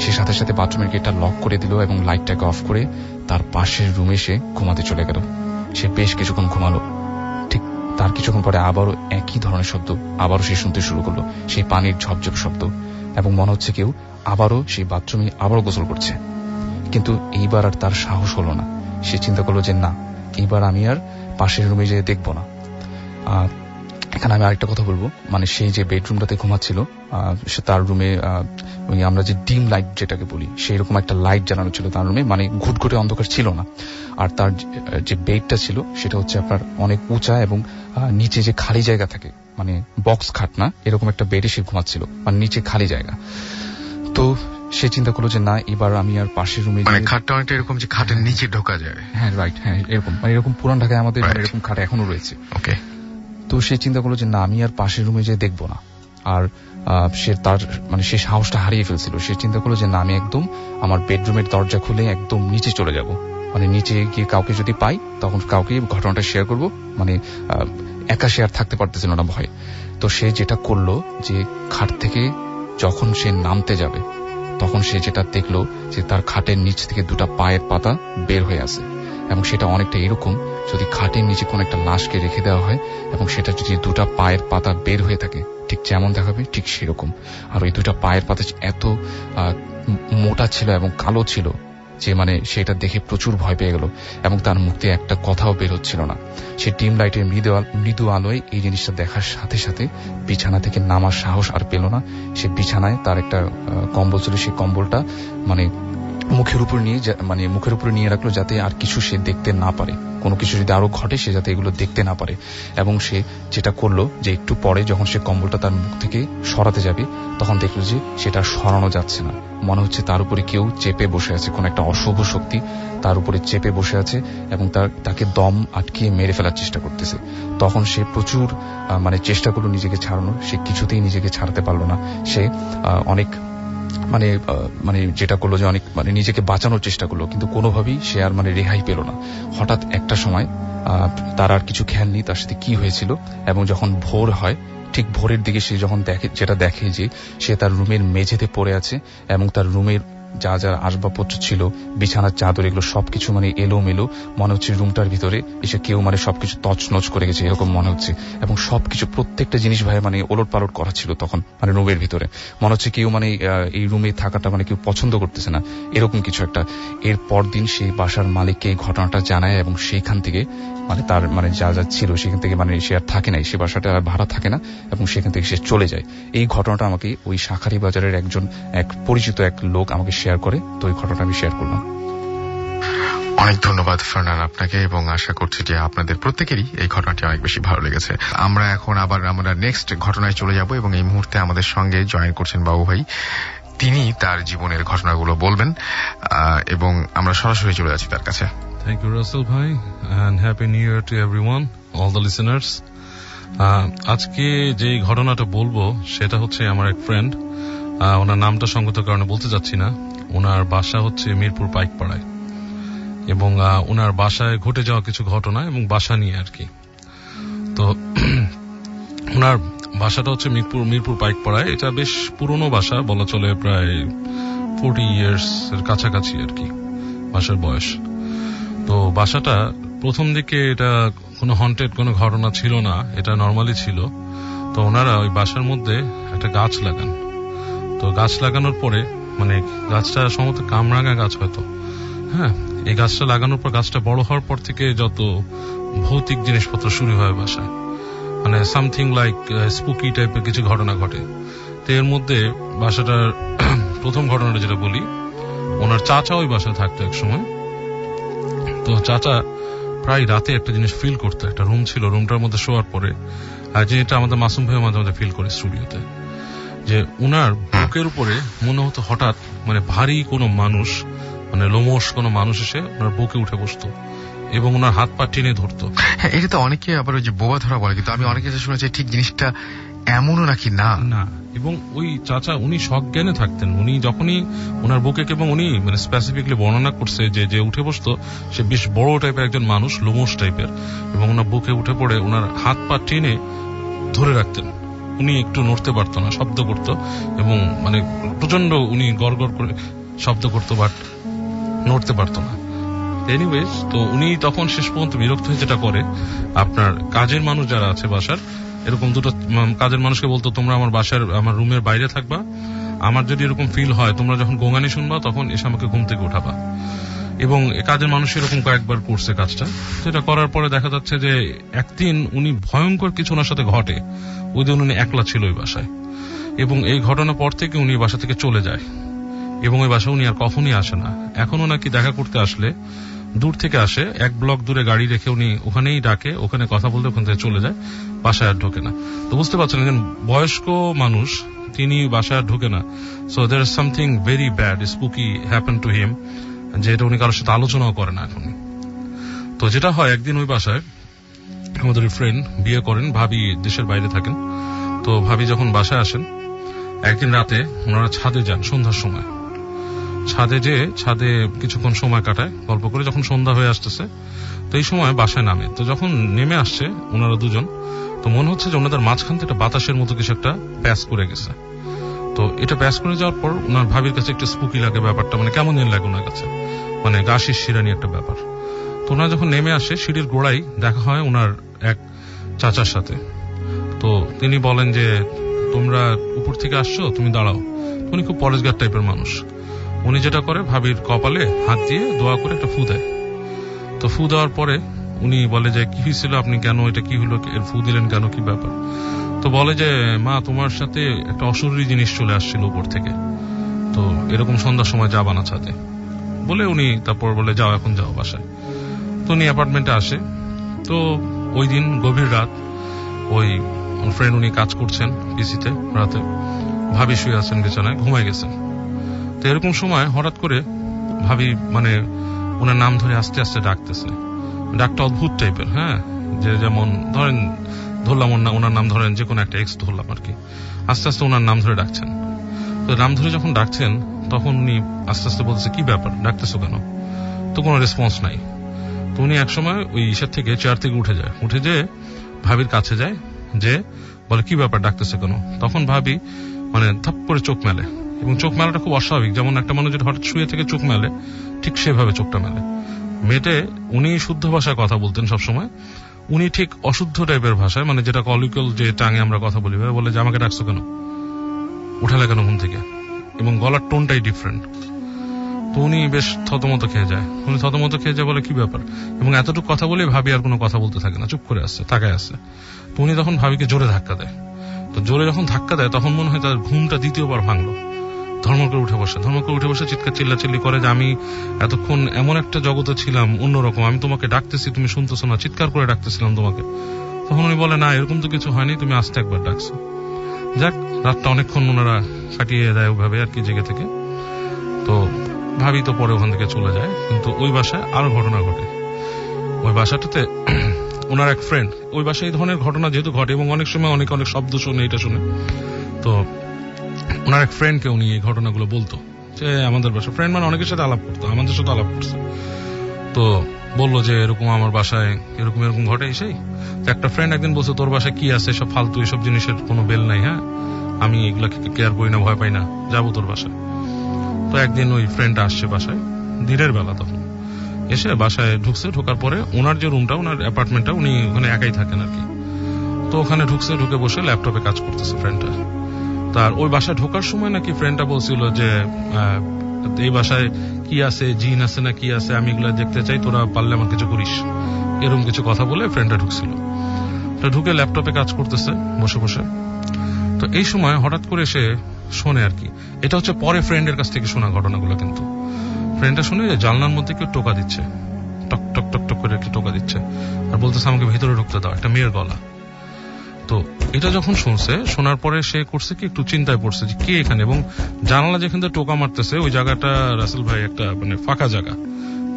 সে সাথে সাথে বাথরুমের গেটটা লক করে দিল এবং লাইটটাকে অফ করে তার পাশের রুমে সে ঘুমাতে চলে গেল। সে বেশ কিছুক্ষণ ঘুমালো। ঠিক তার কিছুক্ষণ পরে আবারও একই ধরনের শব্দ আবারও সে শুনতে শুরু করলো, সেই পানির ঝপঝপ শব্দ। এবং মনে হচ্ছে কেউ আবারও সেই বাথরুমে আবারও গোসল করছে। কিন্তু এইবার আর তার সাহস হলো না। সে চিন্তা করলো যে না, এইবার আমি আর পাশের রুমে যেয়ে দেখবো না। এখানে আমি আরেকটা কথা বলবো, মানে সেই যে বেডরুমটাতে ঘুমাচ্ছিল সে তার রুমে আমরা যে ডিম লাইট যেটাকে বলি সেই রকম একটা লাইট জ্বালানো ছিল তার রুমে, মানে ঘুটঘুটে অন্ধকার ছিল না। আর তার যে বেডটা ছিল সেটা হচ্ছে আপনার অনেক উঁচা এবং নিচে যে খালি জায়গা থাকে, মানে বক্স খাট না, এরকম একটা বেডে সে ঘুমাচ্ছিল, মানে নিচে খালি জায়গা। তো সে চিন্তা করলো যে না, এবার আমি আর পাশের রুমে, মানে খাটটা অনেকটা এরকম যে খাটের নিচে ঢোকা যায়। হ্যাঁ রাইট, হ্যাঁ এরকম, মানে এরকম পুরান ঢাকায় আমাদের এরকম খাট এখনো রয়েছে। ওকে। তো সে চিন্তা করলো যে না, আমি আর পাশের রুমে যেয়ে দেখবো না। আর সে তার মানে সে সাহসটা হারিয়ে ফেলছিল। সে চিন্তা করলো যে না, আমি একদম আমার বেডরুমের দরজা খুলে একদম নিচে চলে যাব, মানে নিচে গিয়ে কাউকে যদি পাই তখন কাউকে ঘটনাটা শেয়ার করব, মানে একা সে আর থাকতে পারতেছিল না ভয়ে। তো সে যেটা করলো যে খাট থেকে যখন সে নামতে যাবে তখন সে যেটা দেখলো যে তার খাটের নিচ থেকে দুটা পায়ের পাতা বের হয়ে আসে, এবং সেটা অনেকটা এরকম যদি খাটের নিচে কোন একটা লাশকে রেখে দেওয়া হয় এবং সেটা যদি দুটা পায়ের পাতা বের হয়ে থাকে ঠিক যেমন দেখাবে ঠিক সেরকম। আর ওই দুটা পায়ের পাতা এত মোটা ছিল এবং কালো ছিল যে মানে সেটা দেখে প্রচুর ভয় পেয়ে গেল, এবং তার মুখ দিয়ে একটা কথাও বের হচ্ছিল না। সে ডিম লাইটের মৃদু আলোয় এই জিনিসটা দেখার সাথে সাথে বিছানা থেকে নামার সাহস আর পেল না। সে বিছানায় তার একটা কম্বল ছিল, সেই কম্বলটা মানে মুখের উপর নিয়ে রাখলো যাতে আর কিছু সে দেখতে না পারে, কোনো কিছু যদি আরো ঘটে সে যাতে এগুলো দেখতে না পারে। এবং সে যেটা করলো যে একটু পরে যখন সে কম্বলটা তার মুখ থেকে সরাতে যাবে তখন দেখলো যে সেটা সরানো যাচ্ছে না, মনে হচ্ছে তার উপরে কেউ চেপে বসে আছে, কোন একটা অশুভ শক্তি তার উপরে চেপে বসে আছে এবং তাকে দম আটকিয়ে মেরে ফেলার চেষ্টা করতেছে। তখন সে প্রচুর মানে চেষ্টা করলো নিজেকে ছাড়ানোর, সে কিছুতেই নিজেকে ছাড়তে পারলো না। সে অনেক মানে যেটা করলো যে অনেক মানে নিজেকে বাঁচানোর চেষ্টা করলো, কিন্তু কোনোভাবেই সে আর মানে রেহাই পেল না। হঠাৎ একটা সময় তার আর কিছু খেয়াল নেই তার সাথে কি হয়েছিল, এবং যখন ভোর হয় ঠিক ভোরের দিকে সে যখন দেখে যে সে তার রুমের মেঝেতে পড়ে আছে এবং তার রুমের যা যা আসবাবপত্র ছিল, বিছানার চাদর, এগুলো সবকিছু মানে এলোমেলো, মনে হচ্ছে রুমটার ভিতরে এসে কেউ মানে সবকিছু তছনছ করে গেছে এরকম মনে হচ্ছে। এবং সবকিছু প্রত্যেকটা জিনিস ভাই মানে ওলট পালট করা ছিল তখন, মানে রুমের ভিতরে মনে হচ্ছে কেউ মানে এই রুমে থাকাটা মানে কেউ পছন্দ করতেছে না, এরকম কিছু একটা। এর পরদিন সেই বাসার মালিককে এই ঘটনাটা জানায় এবং সেইখান থেকে মানে তার মানে যা যা ছিল সেখান থেকে মানে সে আর থাকে নাই, সে বাসাটা আর ভাড়া থাকে না এবং সেখান থেকে সে চলে যায়। এই ঘটনাটা আমাকে ওই শাঁখারী বাজারের এক পরিচিত এক লোক আমাকে শেয়ার করে, তো ওই ঘটনাটা আমি শেয়ার করলাম। অনেক ধন্যবাদ ফারনান আপনাকে, এবং আশা করছি যে আপনাদের প্রত্যেকেরই এই ঘটনাটি অনেক বেশি ভালো লেগেছে। আমরা এখন আমরা নেক্সট ঘটনায় চলে যাব, এবং এই মুহূর্তে আমাদের সঙ্গে জয়েন করছেন বাবু ভাই। তিনি তার জীবনের ঘটনাগুলো বলবেন এবং আমরা সরাসরি চলে যাচ্ছি তার কাছে। Thank you, Russell bhai, and happy new year to everyone, all the listeners. আজকে যে ঘটনাটা বলবো সেটা হচ্ছে আমার এক ফ্রেন্ড, ওনার নামটা সঙ্গত কারণে বলতে যাচ্ছি না। ওনার বাসা হচ্ছে মিরপুর পাইকপাড়ায়, এবং ওনার বাসায় ঘটে যাওয়া কিছু ঘটনা এবং বাসা নিয়ে আর কি। তো ওনার বাসাটা হচ্ছে মিরপুর পাইকপাড়ায়। এটা বেশ পুরনো বাসা বলা চলে, প্রায় 40 years এর কাছাকাছি আর কি বাসার বয়স। তো বাসাটা প্রথম দিকে এটা কোনো হন্টেড কোনো ঘটনা ছিল না, এটা নর্মালি ছিল। তো ওনারা ওই বাসার মধ্যে একটা গাছ লাগান। তো গাছ লাগানোর পরে মানে গাছটা সম্ভবত কামরাঙা গাছ হয়তো, হ্যাঁ, এই গাছটা লাগানোর পর গাছটা বড় হওয়ার পর থেকে যত ভৌতিক জিনিসপত্র শুরু হয় বাসায়, মানে সামথিং লাইক স্পুকি টাইপের কিছু ঘটনা ঘটে। তো এর মধ্যে বাসাটার প্রথম ঘটনাটা যেটা বলি, ওনার চাচা ওই বাসায় থাকতো এক সময়। তো চাচা প্রায় রাতে একটা জিনিস ফিল করতো, একটা রুম ছিল, রুমটার মধ্যে শোয়ার পরে, আর যেটা আমাদের মাসুম ভাই মাঝে মাঝে ফিল করে স্টুডিওতে, যে উনার বুকের উপরে মনে হতো হঠাৎ মানে ভারী কোনো মানুষ, মানে লোমশ কোনো মানুষ এসে ওনার বুকে উঠে বসতো এবং ওনার হাত পা টেনে ধরতো। হ্যাঁ, এটা তো অনেকে আবার ওই যে বোবা ধরা বলে, কিন্তু আমি অনেকে শুনেছি ঠিক জিনিসটা এমনও নাকি না। এবং ওই চাচা উনি সজ্ঞানে থাকতেন। উনি যখনই ওনার বুকে, এবং উনি মানে স্পেসিফিকলি বর্ণনা করছে যে উঠে বসতো সে বেশ বড় টাইপের একজন মানুষ, লোমশ টাইপের, এবং ওনার বুকে উঠে পড়ে ওনার হাত পা টেনে ধরে রাখতেন। উনি একটু নড়তে পারতো না, শব্দ করত, এবং মানে প্রচন্ড উনি গড় গড় করে শব্দ করতো, বাট নড়তে পারতো না। এনিওয়েজ, তো উনি তখন শেষ পর্যন্ত বিরক্ত হয়ে যেটা করে, আপনার কাজের মানুষ যারা আছে বাসার, এরকম দুটো কাজের মানুষকে বলতো, তোমরা আমার রুমের বাইরে থাকবা, আমার যদি এরকম ফিল হয়, তোমরা যখন গোঙানি শুনবা তখন এসে আমাকে ঘুম থেকে উঠাবা। এবং কাজের মানুষ এরকম কয়েকবার করছে কাজটা। সেটা করার পরে দেখা যাচ্ছে যে একদিন উনি ভয়ঙ্কর কিছু ওনার সাথে ঘটে। ওই দিন উনি একলা ছিল ওই বাসায়, এবং এই ঘটনার পর থেকে উনি বাসা থেকে চলে যায় এবং ওই বাসায় উনি আর কখনই আসে না। এখন ওনাকে দেখা করতে আসলে দূর থেকে আসে, 1 ব্লক দূরে গাড়ি রেখে উনি ওখানেই ডাকে, ওখানে কথা বলতে ওখান থেকে চলে যায়, বাসায় আর ঢোকে না। তো বুঝতে পারছেন একজন বয়স্ক মানুষ, তিনি বাসায় আর ঢোকে না। So there is something very bad spooky happen to him, যেটা উনি কারোর সাথে আলোচনাও করে না এখন। তো যেটা হয়, একদিন ওই বাসায় আমাদের ফ্রেন্ড বিয়ে করেন, ভাবি দেশের বাইরে থাকেন। তো ভাবি যখন বাসায় আসেন, একদিন রাতে ওনারা ছাদে যান সন্ধ্যার সময়। ছাদে কিছুক্ষণ সময় কাটায় গল্প করে। যখন সন্ধ্যা হয়ে আসতেছে, তো এই সময় বাসায় নামে। তো যখন নেমে আসছে ওনারা দুজন, তো মনে হচ্ছে যে ওনাদের মাঝখান থেকে একটা বাতাসের মতো কিছু একটা প্যাস করে গেছে। তো এটা প্যাস করে যাওয়ার পর ওনার ভাবির কাছে একটু স্পুকি লাগে ব্যাপারটা, মানে কেমন যেন লাগে ওনার কাছে, মানে গা শিরশিরানি একটা ব্যাপার। তো ওনারা যখন নেমে আসে, সিঁড়ির গোড়ায় দেখা হয় ওনার এক চাচার সাথে। তো তিনি বলেন যে তোমরা উপর থেকে আসছো, তুমি দাঁড়াও। উনি খুব পরেশগার টাইপের মানুষ। উনি যেটা করে, ভাবির কপালে হাত দিয়ে দোয়া করে একটা ফু দেয়। তো ফু দেওয়ার পরে উনি বলে যে কি হয়েছিল, আপনি কেন, এটা কি হলো, এর ফু দিলেন কেন, কি ব্যাপার? তো বলে যে মা, তোমার সাথে একটা অশরীরী জিনিস চলে আসছিল উপর থেকে, তো এরকম সন্ধ্যার সময় যাবা না ছাদে বলে উনি তারপর বলে যাও, এখন যাও বাসায়। তো উনি অ্যাপার্টমেন্টে আসে। তো ওই দিন গভীর রাত, ওই ফ্রেন্ড উনি কাজ করছেন পিসিতে রাতে, ভাবি শুয়ে আছেন বিছানায়, ঘুমায় গেছেন। তো এরকম সময় হঠাৎ করে ভাবি মানে ওনার নাম ধরে আস্তে আস্তে ডাকতেছে। ডাকটা অদ্ভুত টাইপের, হ্যাঁ, যে যেমন ধরেন ধরলাম ওনার নাম, ধরেন যে কোনো একটা এক্স ধরলাম আর কি, আস্তে আস্তে ওনার নাম ধরে ডাকছেন। তো নাম ধরে যখন ডাকছেন, তখন উনি আস্তে আস্তে বলতেছে কি ব্যাপার, ডাকতেছো কেন? তো কোনো রেসপন্স নাই। তো উনি একসময় ওই ইসের থেকে, চেয়ার থেকে উঠে যেয়ে ভাবির কাছে যায়, যে বলে কি ব্যাপার, ডাকতেছে কেন? তখন ভাবি মানে থাপ করে চোখ মেলে, এবং চোখ মেলাটা খুব অস্বাভাবিক, যেমন একটা মানুষ যেটা হঠাৎ শুয়ে থেকে চোখ মেলে, ঠিক সেভাবে চোখটা মেলে। মেটে উনি শুদ্ধ ভাষায় কথা বলতেন সবসময়, উনি ঠিক অশুদ্ধ টাইপের ভাষায়, মানে যেটা কলিক্যাল যে টাঙে আমরা কথা বলি, বলে যে আমাকে ডাকছো কেন, উঠালে কেন ঘুম থেকে, এবং গলার টোনটাই ডিফারেন্ট। তো উনি বেশ থতমত খেয়ে যায়। বলে কি ব্যাপার, এবং এতটুকু কথা বলে ভাবি আর কোনো কথা বলতে থাকে না, চুপ করে আসছে, তাকায় আসছে। তো উনি তখন ভাবিকে জোরে ধাক্কা দেয়। তো জোরে যখন ধাক্কা দেয়, তখন মনে হয় তার ঘুমটা দ্বিতীয়বার ভাঙলো। ধর্ম করে উঠে বসে চিৎকার চিল্লাচিল্লি করে যে আমি এতক্ষণ এমন একটা জগতে ছিলাম অন্যরকম, আমি তোমাকে ডাকতেছি, তুমি শুনতেছো না, চিৎকার করে ডাকতেছিলাম তোমাকে। তখন উনি বলে না, এরকম তো কিছু হয়নি, তুমি আস্তে একবার ডাকছো। যাক, রাতটা অনেকক্ষণ ওনারা কাটিয়ে দেয় ওইভাবে আর কি, জেগে থেকে। তো ভাবি তো পরে ওখান থেকে চলে যায়। কিন্তু ওই বাসায় আরো ঘটনা ঘটে। ওই বাসাটাতে ওনার এক ফ্রেন্ড, ওই বাসায় এই ধরনের ঘটনা যেহেতু ঘটে, এবং অনেক সময় অনেক শব্দ শুনে, এটা শুনে, তো ওনার এক ফ্রেন্ডকে উনি এই ঘটনাগুলো বলতো, যে আমাদের বাসায়, ফ্রেন্ড মানে অনেকের সাথে আলাপ করতো, আমাদের সাথে আলাপ করছে। তো বললো যে এরকম আমার বাসায় এরকম ঘটে। সেই একটা ফ্রেন্ড একদিন বলছে, তোর বাসায় কি আছে, সব ফালতু এসব জিনিসের কোনো বেল নাই, হ্যাঁ, আমি এগুলাকে কেয়ার করি না, ভয় পাই না, যাবো তোর বাসায়। তো একদিন ওই ফ্রেন্ডটা আসছে বাসায় দিনের বেলা, তখন এসে বাসায় ঢোকার পরে ওনার যে রুমটা, ওনার অ্যাপার্টমেন্টটা, উনি ওখানে একাই থাকেন আর কি। তো ওখানে ঢুকে বসে ল্যাপটপে কাজ করতেছে ফ্রেন্ডটা। তার ওই বাসায় ঢোকার সময় নাকি ফ্রেন্ডটা বলছিল যে এই বাসায় কি আছে, জিন আছে না কি আছে, আমি এগুলা দেখতে চাই, তোরা পারলে আমার কিছু করিস, এরকম কিছু কথা বলে ফ্রেন্ডটা ঢুকছিল। ঢুকে ল্যাপটপে কাজ করতেছে বসে। তো এই সময় হঠাৎ করে সে শোনে আর কি, এটা হচ্ছে পরে ফ্রেন্ডের কাছ থেকে শোনা ঘটনাগুলো, কিন্তু ফ্রেন্ডটা শুনে যে জানলার মধ্যে কেউ টোকা দিচ্ছে, টক টক টক টক করে একটু টোকা দিচ্ছে, আর বলতেছে আমাকে ভিতরে ঢুকতে দাও, একটা মেয়ের গলা। তো এটা যখন শোনার পরে সে করছে কি, একটু চিন্তায় পড়ছে যে কে এখানে, এবং জানালা যেখান থেকে টোকা মারতেছে ওই জায়গাটা রাসেল ভাই একটা মানে ফাঁকা জায়গা,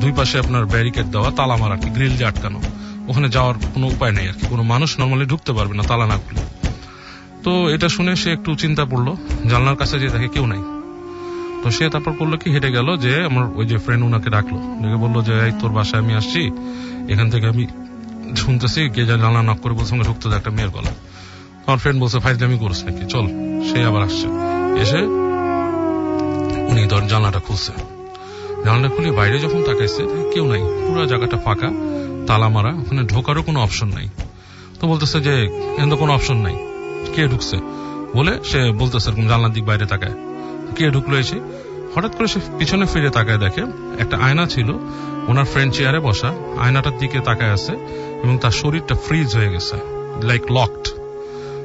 দুই পাশে আপনার ব্যারিকেড দেওয়া, তালা মারা আর কি, গ্রিল দিয়ে আটকানো, ওখানে যাওয়ার কোনো উপায় নেই আর কি, কোনো মানুষ নর্মালি ঢুকতে পারবে না তালা না খুলে। তো এটা শুনে সে একটু চিন্তা পড়লো, জানলার কাছে যে দেখে কেউ নাই। তো সে তারপর করলো কি, হেঁটে গেল, যে আমার ওই যে ফ্রেন্ড ওনাকে ডাকলো, ডেকে বললো যে এই তোর বাসায় আমি আসছি, এখান থেকে আমি শুনতেছি কে জানলা নক করে বলছে আমাকে ঢুকতে দেয় একটা মেয়ের গলা। আমার ফ্রেন্ড বলছে ফাইজলামি করিস নাকি, চল। সে আবার আসছে, এসে উনি জানলাটা খুলছে। জানলাটা খুলে বাইরে যখন তাকাইছে, কেউ নাই, পুরো জায়গাটা ফাঁকা, তালা মারা, ওখানে ঢোকারও কোনো অপশন নাই। তো বলতেছে যে এখানে তো কোনো অপশন নাই, কে ঢুকছে বলে সে বলতেছে এরকম জানলার দিক বাইরে তাকায়, কে ঢুকলো এসে। হঠাৎ করে সে পিছনে ফিরে তাকায় দেখে একটা আয়না ছিল, ওনার ফ্রেন্ড চেয়ারে বসা, আয়নাটার দিকে তাকায় আছে এবং তার শরীরটা ফ্রিজ হয়ে গেছে, লাইক লকড।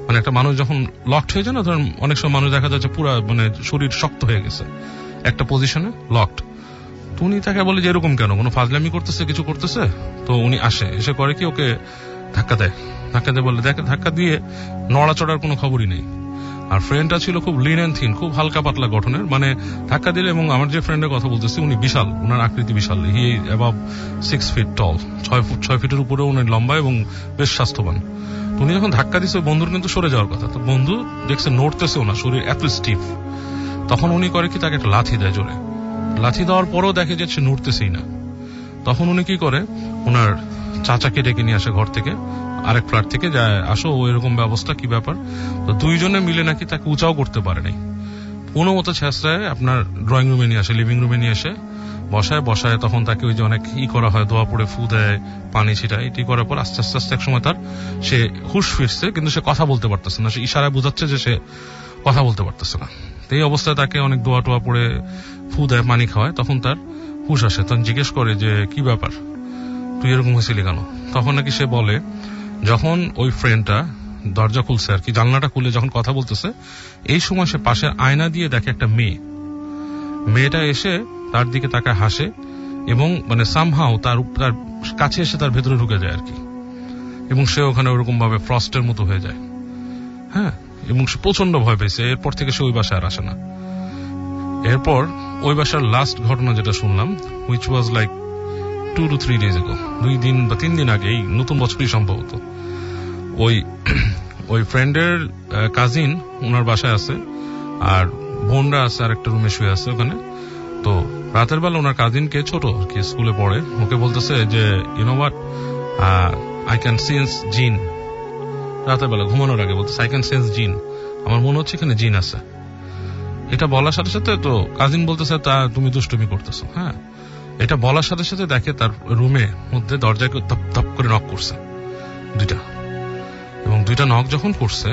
মানে একটা মানুষ যখন লকড হয়ে যায় না, ধরেন অনেক সময় মানুষ দেখা যাচ্ছে পুরো মানে শরীর শক্ত হয়ে গেছে একটা পজিশনে, লকড। তো উনি তাকে বলে যে এরকম কেন, কোনো ফাজলামি করতেছে, কিছু করতেছে? তো উনি এসে করে কি ওকে ধাক্কা দেয়, বলে দেখে ধাক্কা দিয়ে নড়াচড়ার কোনো খবরই নেই। আর ফ্রেন্ডটা ছিল খুব লিন অ্যান্ড থিন, খুব হালকা পাতলা গঠনের, মানে ধাক্কা দিলে, এবং আমার যে ফ্রেন্ডের কথা বলতেছি উনি বিশাল, উনার আকৃতি বিশাল, হি অ্যাবাভ 6 ফিট টল, 6 ফিটের উপরে উনি লম্বা এবং বেশ স্বাস্থ্যবান। উনি যখন ধাক্কা দিচ্ছে বন্ধুর কিন্তু সরে যাওয়ার কথা, তো বন্ধু দেখছে নড়তেছেও না, শরীর এত স্টিফ। তখন উনি করে কি তাকে একটা লাথি দেয় জোরে, লাথি দেওয়ার পরও দেখে যে সে নড়তেছেই না। তখন উনি কি করে, ওনার চাচাকে ডেকে নিয়ে আসে ঘর থেকে, আরেক ফ্ল্যাট থেকে, যায় আসো ও এরকম ব্যবস্থা, কি ব্যাপার। তো দুইজনে মিলে নাকি তাকে উঁচাও করতে পারে নাই, কোনো মতো ছেঁচড়ায় আপনার ড্রয়িং রুমে নিয়ে আসে, লিভিং রুমে নিয়ে এসে বসায়। তখন তাকে ওই যে অনেক করা হয়, দোয়া পড়ে ফু দেয়, পানি ছিটায়, এটি করার পর আস্তে আস্তে এক সময় তার সে হুঁশ ফিরছে, কিন্তু সে কথা বলতে পারতেছে না, সে ইশারায় বোঝাচ্ছে যে সে কথা বলতে পারতেছে না। তো এই অবস্থায় তাকে অনেক দোয়া টোয়া পড়ে ফু দেয়, পানি খাওয়ায়, তখন তার হুঁশ আসে। তখন জিজ্ঞেস করে যে কি ব্যাপার, তুই এরকম হয়েছিলি কেন? তখন নাকি সে বলে যখন ওই ফ্রেন্ডটা দরজা খুলছে আর কি, জানলাটা খুলে যখন কথা বলতেছে, এই সময় সে পাশের আয়না দিয়ে দেখে একটা মেয়েটা এসে তার দিকে তাকায়, হাসে এবং মানে সামহাও তার কাছে এসে তার ভেতরে ঢুকে যায় আর কি, এবং সে ওখানে ওরকম ভাবে ফ্রস্টের মতো হয়ে যায়। হ্যাঁ, এবং সে প্রচন্ড ভয় পেয়েছে। এরপর থেকে সে ওই বাসায় আর আসে না। এরপর ওই বাসার লাস্ট ঘটনা যেটা শুনলাম, which was like 2 to 3 days ago, 2 দিন বা 3 দিন আগে, এই নতুন বছরই সম্ভবত, ওই ফ্রেন্ডের কাজিন ওনার বাসায় আছে, আর বোনরা আছে আর একটা রুমে শুয়ে আছে ওখানে। তো রাতের বেলা ওনার কাজিনকে, ছোট কি স্কুলে পড়ে, ওকে বলতেছে যে you know what, I can sense জিন। রাতের বেলা ঘুমানোর আগে বলতেছে আই ক্যান সেন্স জিন, আমার মনে হচ্ছে এখানে জিন আছে। এটা বলার সাথে সাথে তো কাজিন বলতেছে তা তুমি দুষ্টুমি করতেছো। হ্যাঁ, এটা বলার সাথে সাথে দেখে তার রুমে মধ্যে দরজায় ধপ ধপ করে নক করছে দুইটা, এবং দুইটা নক যখন করছে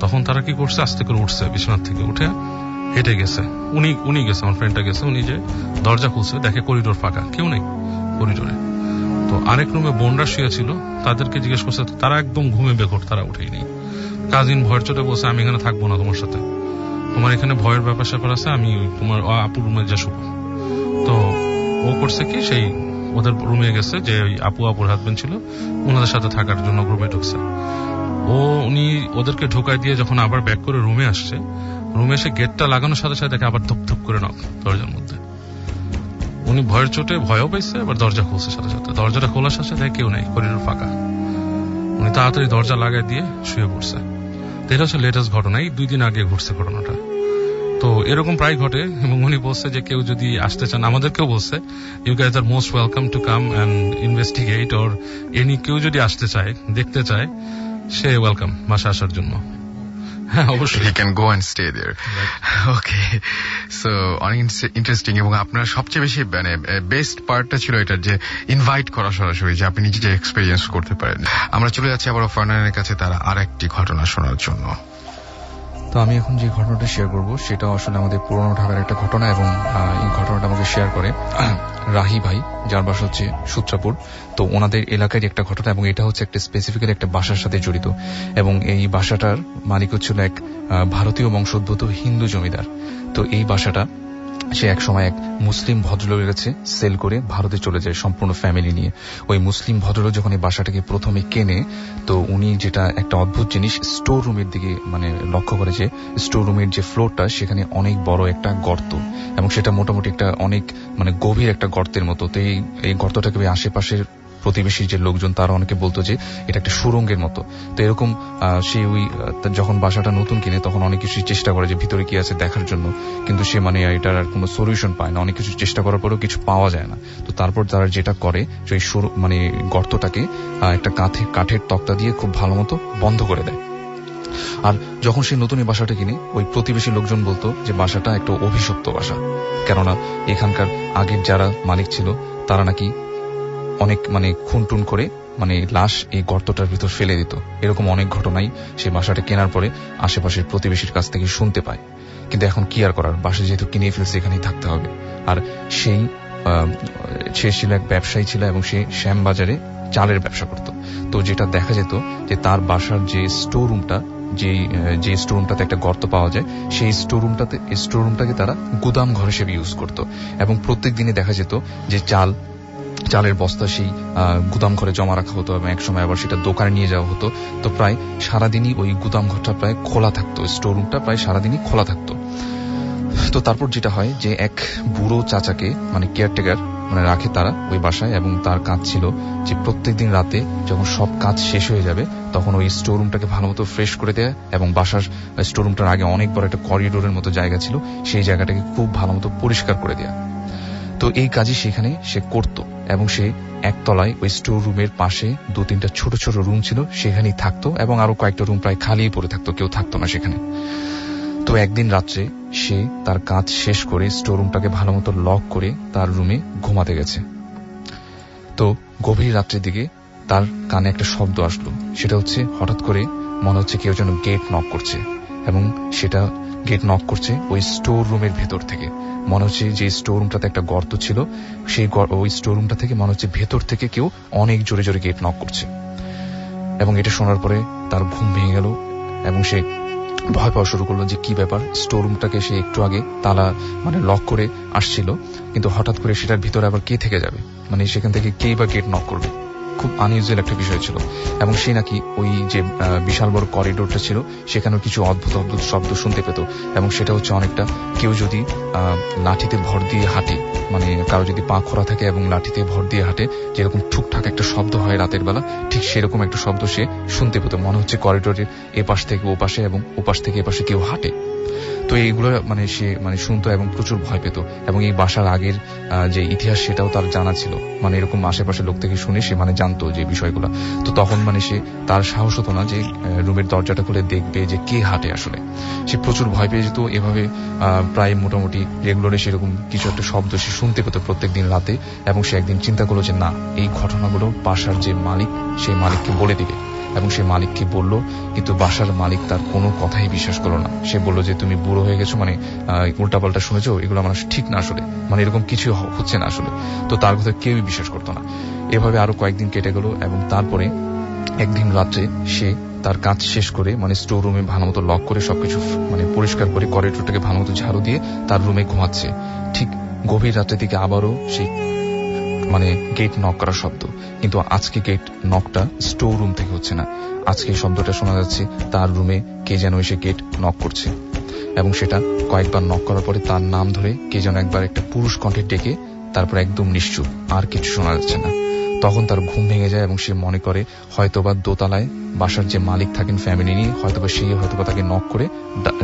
তখন তারা কি করছে, আস্তে করে উঠছে, বিছানার থেকে উঠে হেঁটে গেছে। উনি গেছে, আমার ফ্রেন্ডটা গেছে, উনি যে দরজা খুলছে দেখে করিডোর ফাঁকা, কেউ নেই করিডোরে। তো আরেক রুমে বোনরা শুয়ে ছিল, তাদেরকে জিজ্ঞেস করছে, তারা একদম ঘুমে বেঘোর, তারা উঠেই নেই। কাজিন ভয়ের চোটে বলছে আমি এখানে থাকবো না তোমার সাথে, তোমার এখানে ভয়ের ব্যাপার স্যাপার আছে, আমি তোমার আপুর রুমে যা শুবো। তো ও করছে কি, সেই ওদের রুমে গেছে, যে ওই আপুর হাজবেন্ড ছিল ওনাদের সাথে থাকার জন্য রুমে ঢুকছে। উনি ওদেরকে ঢোকায় দিয়ে যখন আবার ব্যাক করে রুমে আসছে, রুমে এসে গেটটা লাগানোর সাথে সাথে দেখে আবার ধপ ধপ করে নক দরজার মধ্যে। উনি ভয়ের চোটে ভয়ও পাইছে, আবার দরজা খুলছে সাথে সাথে। দরজাটা খোলার সাথে সাথে কেউ নেই, করিডোর ফাঁকা। উনি তাড়াতাড়ি দরজা লাগাই দিয়ে শুয়ে পড়ছে। তো এটা হচ্ছে লেটেস্ট ঘটনা, এই 2 দিন আগে ঘটছে ঘটনাটা। তো এরকম প্রায় ঘটে, এবং উনি বলছে যে কেউ যদি আসতে চান, আমাদেরকেও বলছে you guys are most welcome to come and investigate, or কেউ যদি আসতে চায়, দেখতে চায়, সে ওয়েলকাম বাসা আসার জন্য। হ্যাঁ, অবশ্যই he can go and stay there. Okay, so অনেক ইন্টারেস্টিং। এবং আপনার সবচেয়ে বেশি মানে বেস্ট পার্টটা ছিল এটা, যে ইনভাইট করা সরাসরি, যে আপনি নিজে যে এক্সপেরিয়েন্স করতে পারেন। আমরা চলে যাচ্ছি আবার ফারনানের কাছে তার আরেকটি ঘটনা শোনার জন্য। তো আমি এখন যে ঘটনাটা শেয়ার করব সেটা আসলে আমাদের পুরনো ঢাকার একটা ঘটনা, এবং এই ঘটনাটা আমাকে শেয়ার করে রাহি ভাই, যার বাসা হচ্ছে সূত্রাপুর। তো ওনাদের এলাকার একটা ঘটনা, এবং এটা হচ্ছে একটা স্পেসিফিক্যালি একটা বাসার সাথে জড়িত, এবং এই বাসাটার মালিক হচ্ছিল এক ভারতীয় বংশোদ্ভূত হিন্দু জমিদার। তো এই বাসাটা সে এক সময় এক মুসলিম ভদ্রলোকের কাছে সেল করে ভারতে চলে যায় সম্পূর্ণ ফ্যামিলি নিয়ে। ওই মুসলিম ভদ্রলোক যখন এই বাসাটাকে প্রথমে কেনে, তো উনি যেটা একটা অদ্ভুত জিনিস, স্টোর রুমের দিকে মানে লক্ষ্য করে, যে স্টোর রুমের যে ফ্লোরটা সেখানে অনেক বড় একটা গর্ত, এবং সেটা মোটামুটি একটা অনেক মানে গভীর একটা গর্তের মতো। তো এই গর্তটাকে আশেপাশের প্রতিবেশী যে লোকজন তারা অনেকে বলতো যে এটা একটা সুরঙ্গের মতো। তো এরকম সে ওই যখন বাসাটা নতুন কিনে তখন অনেক কিছু চেষ্টা করে যে ভিতরে কি আছে দেখার জন্য, কিন্তু সে মানে এটার আর কোনো সলিউশন পায় না, অনেক কিছু চেষ্টা করার পরেও কিছু পাওয়া যায় না। তো তারপর তারা যেটা করে যে ওই মানে গর্তটাকে একটা কাঠের তক্তা দিয়ে খুব ভালো মতো বন্ধ করে দেয়। আর যখন সে নতুন এই বাসাটা কিনে, ওই প্রতিবেশী লোকজন বলতো যে বাসাটা একটা অভিশপ্ত বাসা, কেননা এখানকার আগের যারা মালিক ছিল তারা নাকি অনেক মানে খুনটুন করে মানে লাশ এই গর্তটার ভিতর ফেলে দিত। এরকম অনেক ঘটনাই সে বাসাটা কেনার পরে আশেপাশের প্রতিবেশীর কাছ থেকে শুনতে পায়। কিন্তু এখন কি আর করার, বাসা যেহেতু কিনে ফেলছে এখানেই থাকতে হবে। আর সে ছিল এক ব্যবসায়ী ছিল এবং সে শ্যামবাজারে চালের ব্যবসা করত। তো যেটা দেখা যেত যে তার বাসার যে স্টোর রুমটা, যে স্টোর রুমটাতে একটা গর্ত পাওয়া যায়, সেই স্টোর রুমটাকে তারা গুদাম ঘর হিসেবে ইউজ করত। এবং প্রত্যেক দিনই দেখা যেত যে চালের বস্তা সেই গুদাম ঘরে জমা রাখা হতো এবং একসময় আবার সেটা দোকানে নিয়ে যাওয়া হতো। তো প্রায় সারাদিনই ওই গুদাম ঘরটা প্রায় খোলা থাকতো, স্টোর রুমটা প্রায় সারাদিনই খোলা থাকতো। তো তারপর যেটা হয় যে এক বুড়ো চাচাকে মানে কেয়ারটেকার মানে রাখে তারা ওই বাসায়, এবং তার কাজ ছিল যে প্রত্যেকদিন রাতে যখন সব কাজ শেষ হয়ে যাবে তখন ওই স্টোর রুমটাকে ভালো মতো ফ্রেশ করে দেয়া, এবং বাসার স্টোর রুমটার আগে অনেক বড় একটা করিডোরের মতো জায়গা ছিল, সেই জায়গাটাকে খুব ভালো মতো পরিষ্কার করে দেয়া। তো এই কাজই সেখানে সে করত, এবং সে একতলায় ওই স্টোর রুমের পাশে 2-3টা ছোট ছোট রুম ছিল, সেখানেই থাকতো, এবং আরো কয়েকটা রুম প্রায় খালি পড়ে থাকতো, কেউ থাকতো না সেখানে। তো একদিন রাত্রে সে তার কাজ শেষ করে স্টোর রুমটাকে ভালো মতো লক করে তার রুমে ঘুমাতে গেছে। তো গভীর রাত্রের দিকে তার কানে একটা শব্দ আসলো, সেটা হচ্ছে হঠাৎ করে মনে হচ্ছে কেউ যেন গেট নক করছে, এবং সেটা গেট নক করছে ওই স্টোর রুমের ভেতর থেকে। মনে হচ্ছে যে স্টোর রুমটাতে একটা গর্ত ছিল, ওই স্টোর রুমটা থেকে মনে হচ্ছে ভেতর থেকে কেউ অনেক জোরে জোরে গেট নক করছে। এবং এটা শোনার পরে তার ঘুম ভেঙে গেল এবং সে ভয় পাওয়া শুরু করলো যে কি ব্যাপার। স্টোর রুমটাকে সে একটু আগে তালা মানে লক করে আসছিল, কিন্তু হঠাৎ করে সেটার ভিতরে আবার কে থেকে যাবে, মানে সেখান থেকে কেই বা গেট নক করবে। খুব আনইউজুয়াল একটা বিষয় ছিল। এবং সে নাকি ওই যে বিশাল বড় করিডোরটা ছিল সেখানেও কিছু অদ্ভুত অদ্ভুত শব্দ শুনতে পেত, এবং সেটা হচ্ছে অনেকটা কেউ যদি লাঠিতে ভর দিয়ে হাঁটে, মানে কারো যদি পা খোড়া থাকে এবং লাঠিতে ভর দিয়ে হাঁটে যেরকম ঠুকঠাক একটা শব্দ হয় রাতের বেলা, ঠিক সেরকম একটা শব্দ সে শুনতে পেত। মনে হচ্ছে করিডোরের এপাশ থেকে ওপাশে এবং ওপাশ থেকে এপাশে কেউ হাঁটে। তো এইগুলো মানে সে মানে শুনতো এবং প্রচুর ভয় পেত। এবং এই বাসার আগের যে ইতিহাস সেটাও তার জানা ছিল, মানে এরকম আশেপাশে লোক থেকে শুনে সে মানে জানতো যে বিষয়গুলো। তো তখন মানে সে তার সাহস হতো না যে রুমের দরজাটা খুলে দেখবে যে কে হাঁটে আসলে। সে প্রচুর ভয় পেয়ে যেত। এভাবে প্রায় মোটামুটি রেগুলারে সেরকম কিছু একটা শব্দ সে শুনতে পেত প্রত্যেক দিন রাতে। এবং সে একদিন চিন্তা করলো যে না, এই ঘটনাগুলো বাসার যে মালিক সেই মালিককে বলে দিবে। এবং সে মালিককে বলল, কিন্তু বাসার মালিক তার কোনো কথাই বিশ্বাস করলো না। সে বলল যে তুমি বুড়ো হয়ে গেছো, মানে উল্টাপাল্টা শুনেছো, এগুলো আমার ঠিক না আসলে, মানে এরকম কিছু হচ্ছে না আসলে। তো তার কথা কেউই বিশ্বাস করতো না। এভাবে আরো কয়েকদিন কেটে গেল, এবং তারপরে একদিন রাত্রে সে তার কাজ শেষ করে মানে স্টোর রুমে ভালো মতো লক করে সবকিছু মানে পরিষ্কার করে করিডোরটাকে ভালো মতো ঝাড়ু দিয়ে তার রুমে ঘুমাচ্ছে। ঠিক গভীর রাতের দিকে আবারও সেই মানে গেট নক করার শব্দ, কিন্তু আজকে গেট নকটা স্টোর রুম থেকে হচ্ছে না। আজকে শব্দটা শোনা যাচ্ছে তার রুমে কে যেন এসে গেট নক করছে, এবং সেটা কয়েকবার নক করার পরে তার নাম ধরে কে যেন একবার একটা পুরুষ কণ্ঠে ডেকে তারপর একদম নিশ্চুপ, আর কিছু শোনা যাচ্ছে না। তখন তার ঘুম ভেঙে যায় এবং সে মনে করে হয়তোবা দোতলায় বাসার যে মালিক থাকেন ফ্যামিলি নিয়ে, হয়তোবা সেই হয়তোবা তাকে নক করে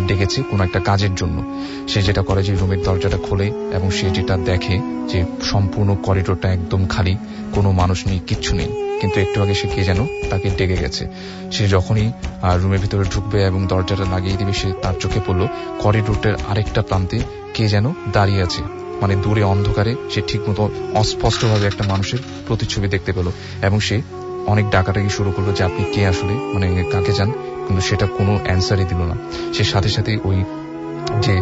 ডেকেছে কোনো একটা কাজের জন্য। সে যেটা করে যে রুমের দরজাটা খোলে এবং সে যেটা দেখে যে সম্পূর্ণ করিডোরটা একদম খালি, কোনো মানুষ নেই, কিচ্ছু নেই। কিন্তু একটু আগে সে কে যেন তাকে ডেকে গেছে। সে যখনই রুমের ভিতরে ঢুকবে এবং দরজাটা লাগিয়ে দিবে, সে তার চোখে পড়লো করিডোরটার আরেকটা প্রান্তে কে যেন দাঁড়িয়ে আছে, মানে দূরে অন্ধকারে সে ঠিক মতো অস্পষ্টভাবে একটা মানুষের প্রতিচ্ছবি দেখতে পেল। এবং সে অনেক ডাকাটাকি শুরু করলো যে আপনি কে আসলে, মানে কাকে চান, কিন্তু সেটা কোনো অ্যান্সারই দিল না। সে সাথে সাথে ওই যে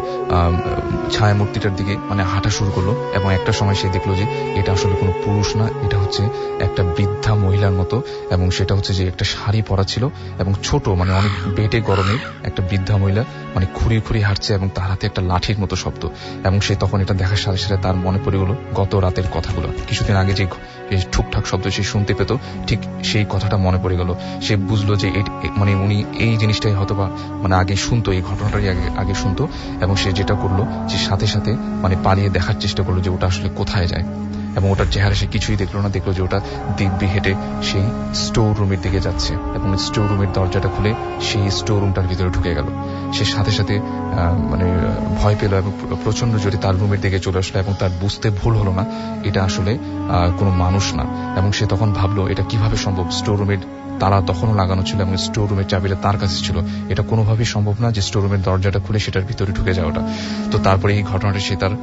ছায়া মূর্তিটার দিকে মানে হাঁটা শুরু করলো, এবং একটা সময় সে দেখলো যে এটা আসলে কোনো পুরুষ না, এটা হচ্ছে একটা বৃদ্ধা মহিলার মতো। এবং সেটা হচ্ছে যে একটা শাড়ি পরা ছিল এবং ছোট মানে অনেক বেটে গরমে একটা বৃদ্ধা মহিলা মানে খুঁড়িয়ে খুঁড়িয়ে হাঁটছে এবং তার হাতে একটা লাঠির মতো শব্দ। এবং সে তখন এটা দেখার সাথে সাথে তার মনে পড়ে গেল গত রাতের কথাগুলো, কিছুদিন আগে যে ঠুকঠাক শব্দ সে শুনতে পেত, ঠিক সেই কথাটা মনে পড়ে গেল। সে বুঝলো যে মানে উনি এই জিনিসটাই হয়তোবা মানে আগে শুনতো, এই ঘটনাটাই আগে শুনতো। এবং সে যেটা করলো যে সাথে সাথে মানে পালিয়ে দেখার চেষ্টা করলো যে ওটা আসলে কোথায় যায়। এবং ওটার চেহারা সে কিছুই দেখলো না, দেখলো যে ওটা দিব্যি হেঁটে সেই স্টোর রুমের দিকে যাচ্ছে, এবং স্টোর রুমের দরজাটা খুলে সেই স্টোর রুমটার ভিতরে ঢুকে গেল। সে সাথে সাথে মানে ভয় পেল এবং প্রচন্ড জোরে তার রুমের দিকে চলে আসলো, এবং তার বুঝতে ভুল হলো না এটা আসলে কোনো মানুষ না। এবং সে তখন ভাবলো এটা কিভাবে সম্ভব, স্টোর রুমের তালা তখনও লাগানো ছিল এবং স্টোর রুমের চাবিটা তার কাছে ছিল, এটা কোনোভাবেই সম্ভব না যে স্টোর রুমের দরজাটা খুলে সেটার ভিতরে ঢুকে যাওয়াটা। তো তারপরে এই ঘটনাটা সে তার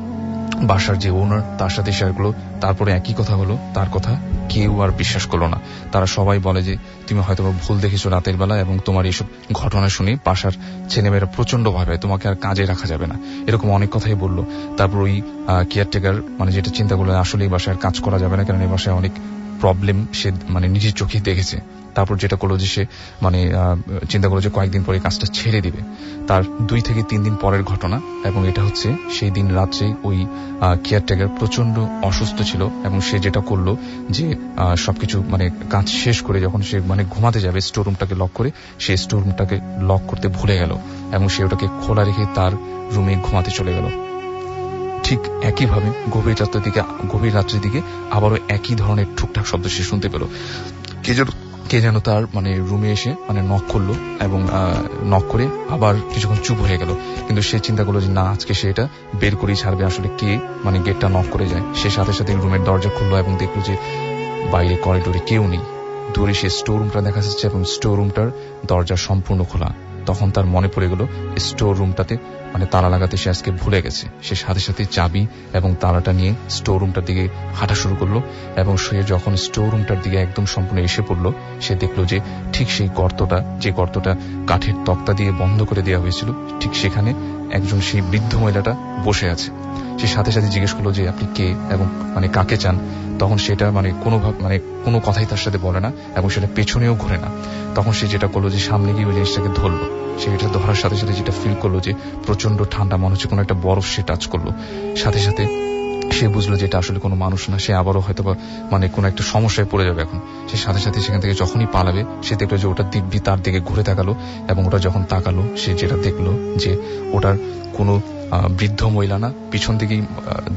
বাসার যে ওনার তার সাথে শেয়ার করলো। তারপরে একই কথা হলো, তার কথা কেউ আর বিশ্বাস করলো না। তারা সবাই বলে যে তুমি হয়তো ভুল দেখেছো রাতের বেলা, এবং তোমার এইসব ঘটনা শুনে বাসার ছেলেমেয়েরা প্রচন্ড ভাবে তোমাকে আর কাজে রাখা যাবে না, এরকম অনেক কথাই বললো। তারপর ওই কেয়ারটেকার মানে যেটা চিন্তা করলো আসলে এই বাসায় আর কাজ করা যাবে না, কারণ এই বাসায় অনেক প্রবলেম সে মানে নিজের চোখে দেখেছে। তারপর যেটা করলো যে সে মানে চিন্তা করলো যে কয়েকদিন পরে কাজটা ছেড়ে দিবে। তার 2 থেকে 3 দিন পরের ঘটনা, এবং এটা হচ্ছে সেই দিন রাত্রে ওই কেয়ারটেকার প্রচন্ড অসুস্থ ছিল, এবং সে যেটা করলো যে সবকিছু মানে কাজ শেষ করে যখন সে মানে ঘুমাতে যাবে স্টোর রুমটাকে লক করে, সে স্টোর রুমটাকে লক করতে ভুলে গেল এবং সে ওটাকে খোলা রেখে তার রুমে ঘুমাতে চলে গেল। ঠিক একইভাবে গভীর রাত্রের দিকে আবারও একই ধরনের ঠুকঠাক শব্দ সে শুনতে পেল। কে যেন তার মানে রুমে এসে মানে নক করলো, এবং নক করে আবার কিছুক্ষণ চুপ হয়ে গেল। কিন্তু সে চিন্তা করলো যে না, আজকে সে এটা বের করেই ছাড়বে আসলে কে মানে গেটটা নক করে যায়। সে সাথে সাথে রুমের দরজা খুললো এবং দেখলো যে বাইরে করিডোরে কেউ নেই। দূরে সে স্টোর রুমটা দেখা যাচ্ছে এবং স্টোর রুমটার দরজা সম্পূর্ণ খোলা। তখন তার মনে পড়ে গেল স্টোর রুমটাতে মানে তালা লাগাতে সে আজকে ভুলে গেছে। সে সাথে সাথে চাবি এবং তালাটা নিয়ে স্টোর রুমটার দিকে হাঁটা শুরু করলো, এবং সে যখন স্টোর রুমটার দিকে একদম সম্পূর্ণ এসে পড়লো, সে দেখলো যে ঠিক সেই গর্তটা কাঠের তক্তা দিয়ে বন্ধ করে দেওয়া হয়েছিল, ঠিক সেখানে একজন সেই বৃদ্ধ মহিলাটা বসে আছে। সে সাথে সাথে জিজ্ঞেস করলো যে আপনি কে এবং মানে কাকে চান। তখন সেটা মানে কোনো কথাই তার সাথে বলে না, এবং সেটা পেছনেও ঘুরে না। তখন সে যেটা করলো যে সামনে গিয়ে ওই জিনিসটাকে ধরলো। সে এটা ধরার সাথে সাথে যেটা ফিল করলো যে প্রচন্ড ঠান্ডা, মনে হচ্ছে কোনো একটা বরফ সে টাচ করলো। সাথে সাথে সে বুঝলো যে এটা আসলে কোনো মানুষ না, সে আবারও হয়তো মানে কোনো একটা সমস্যায় পড়ে যাবে এখন। সে সাথে সাথে সেখান থেকে যখনই পালাবে, সে দেখলো যে ওটা দিব্যি তার দিকে ঘুরে তাকালো, এবং ওটা যখন তাকালো সে যেটা দেখলো যে ওটার কোনো বৃদ্ধ মহিলা না। পিছন দিকেই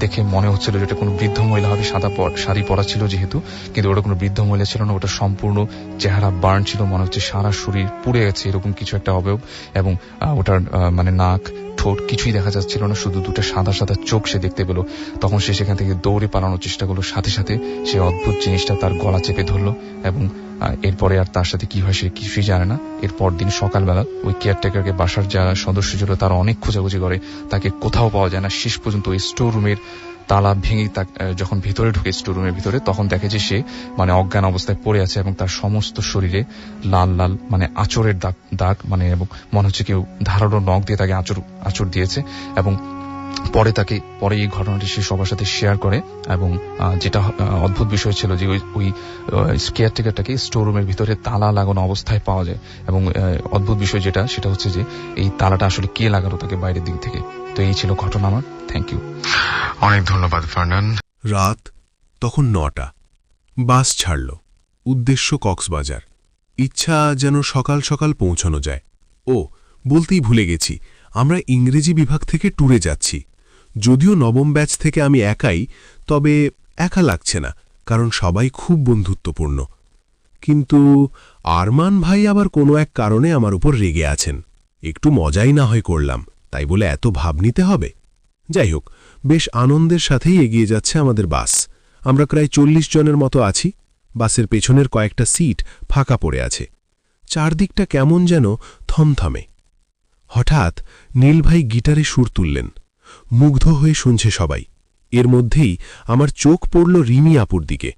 দেখে মনে হচ্ছিল যে এটা কোনো বৃদ্ধ মহিলা হবে, সাদা শাড়ি পরা ছিল যেহেতু, কিন্তু ওটা কোনো বৃদ্ধ মহিলা ছিল না। ওটা সম্পূর্ণ চেহারা বার্ন ছিল, মনে হচ্ছে সারা শরীর পুড়ে গেছে এরকম কিছু একটা অবয়ব, এবং ওটার মানে নাক ঠোঁট কিছুই দেখা যাচ্ছিল না, শুধু 2টা সাদা সাদা চোখ সে দেখতে পেল। তখন সে সেখান থেকে দৌড়ে পালানোর চেষ্টা করলো। সাথে সাথে সে অদ্ভুত জিনিসটা তার গলা চেপে ধরলো, এবং এরপরে আর তার সাথে কি হয় সে কিছুই জানে না। এরপর দিন সকালবেলা ওই কেয়ারটেকারকে বাসার যারা সদস্য ছিল তারা অনেক খোঁজাখুঁজি করে, তাকে কোথাও পাওয়া যায় না। শেষ পর্যন্ত ওই স্টোর রুমের তালা ভেঙে যখন ভিতরে ঢুকে স্টোর রুমের ভিতরে, তখন দেখে যে সে মানে অজ্ঞান অবস্থায় পড়ে আছে, এবং তার সমস্ত শরীরে লাল লাল মানে আঁচড়ের দাগ মানে, এবং মনে হচ্ছে কেউ ধারালো নখ দিয়ে তাকে আঁচড় দিয়েছে। এবং পরে এই ঘটনাটি সে সবার সাথে শেয়ার করে, এবং যেটা অদ্ভুত বিষয় ছিল যে ওই কেয়ারটেকারটাকে স্টোর রুমের ভিতরে তালা লাগানো অবস্থায় পাওয়া যায়। এবং অদ্ভুত বিষয় সেটা হচ্ছে যে এই তালাটা আসলে কে লাগালো তাকে বাইরের দিক থেকে। তো এই ছিল ঘটনা আমার। Thank you. অনেক ধন্যবাদ ফারনান। রাত তখন 9টা। বাস ছাড়ল, উদ্দেশ্য কক্সবাজার। ইচ্ছা যেন সকাল সকাল পৌঁছানো যায়। ও বলতেই ভুলে গেছি, আমরা ইংরেজি বিভাগ থেকে ট্যুরে যাচ্ছি। যদিও নবম ব্যাচ থেকে আমি একাই, তবে একা লাগছে না, কারণ সবাই খুব বন্ধুত্বপূর্ণ। কিন্তু আরমান ভাই আবার কোনো এক কারণে আমার উপর রেগে আছেন। একটু মজাই না হয় করলাম, তাই বলে এত ভাব নিতে হবে? যাই হোক, বেশ আনন্দের সাথেই এগিয়ে যাচ্ছে আমাদের বাস। আমরা প্রায় 40 জনের মতো আছি। বাসের পেছনের কয়েকটা সিট ফাঁকা পড়ে আছে। চারদিকটা কেমন যেন থমথমে। হঠাৎ নীলভাই গিটারে সুর তুললেন। মুগ্ধ হয়ে শুনছে সবাই। এর মধ্যেই আমার চোখ পড়ল রিমি আপুর দিকে।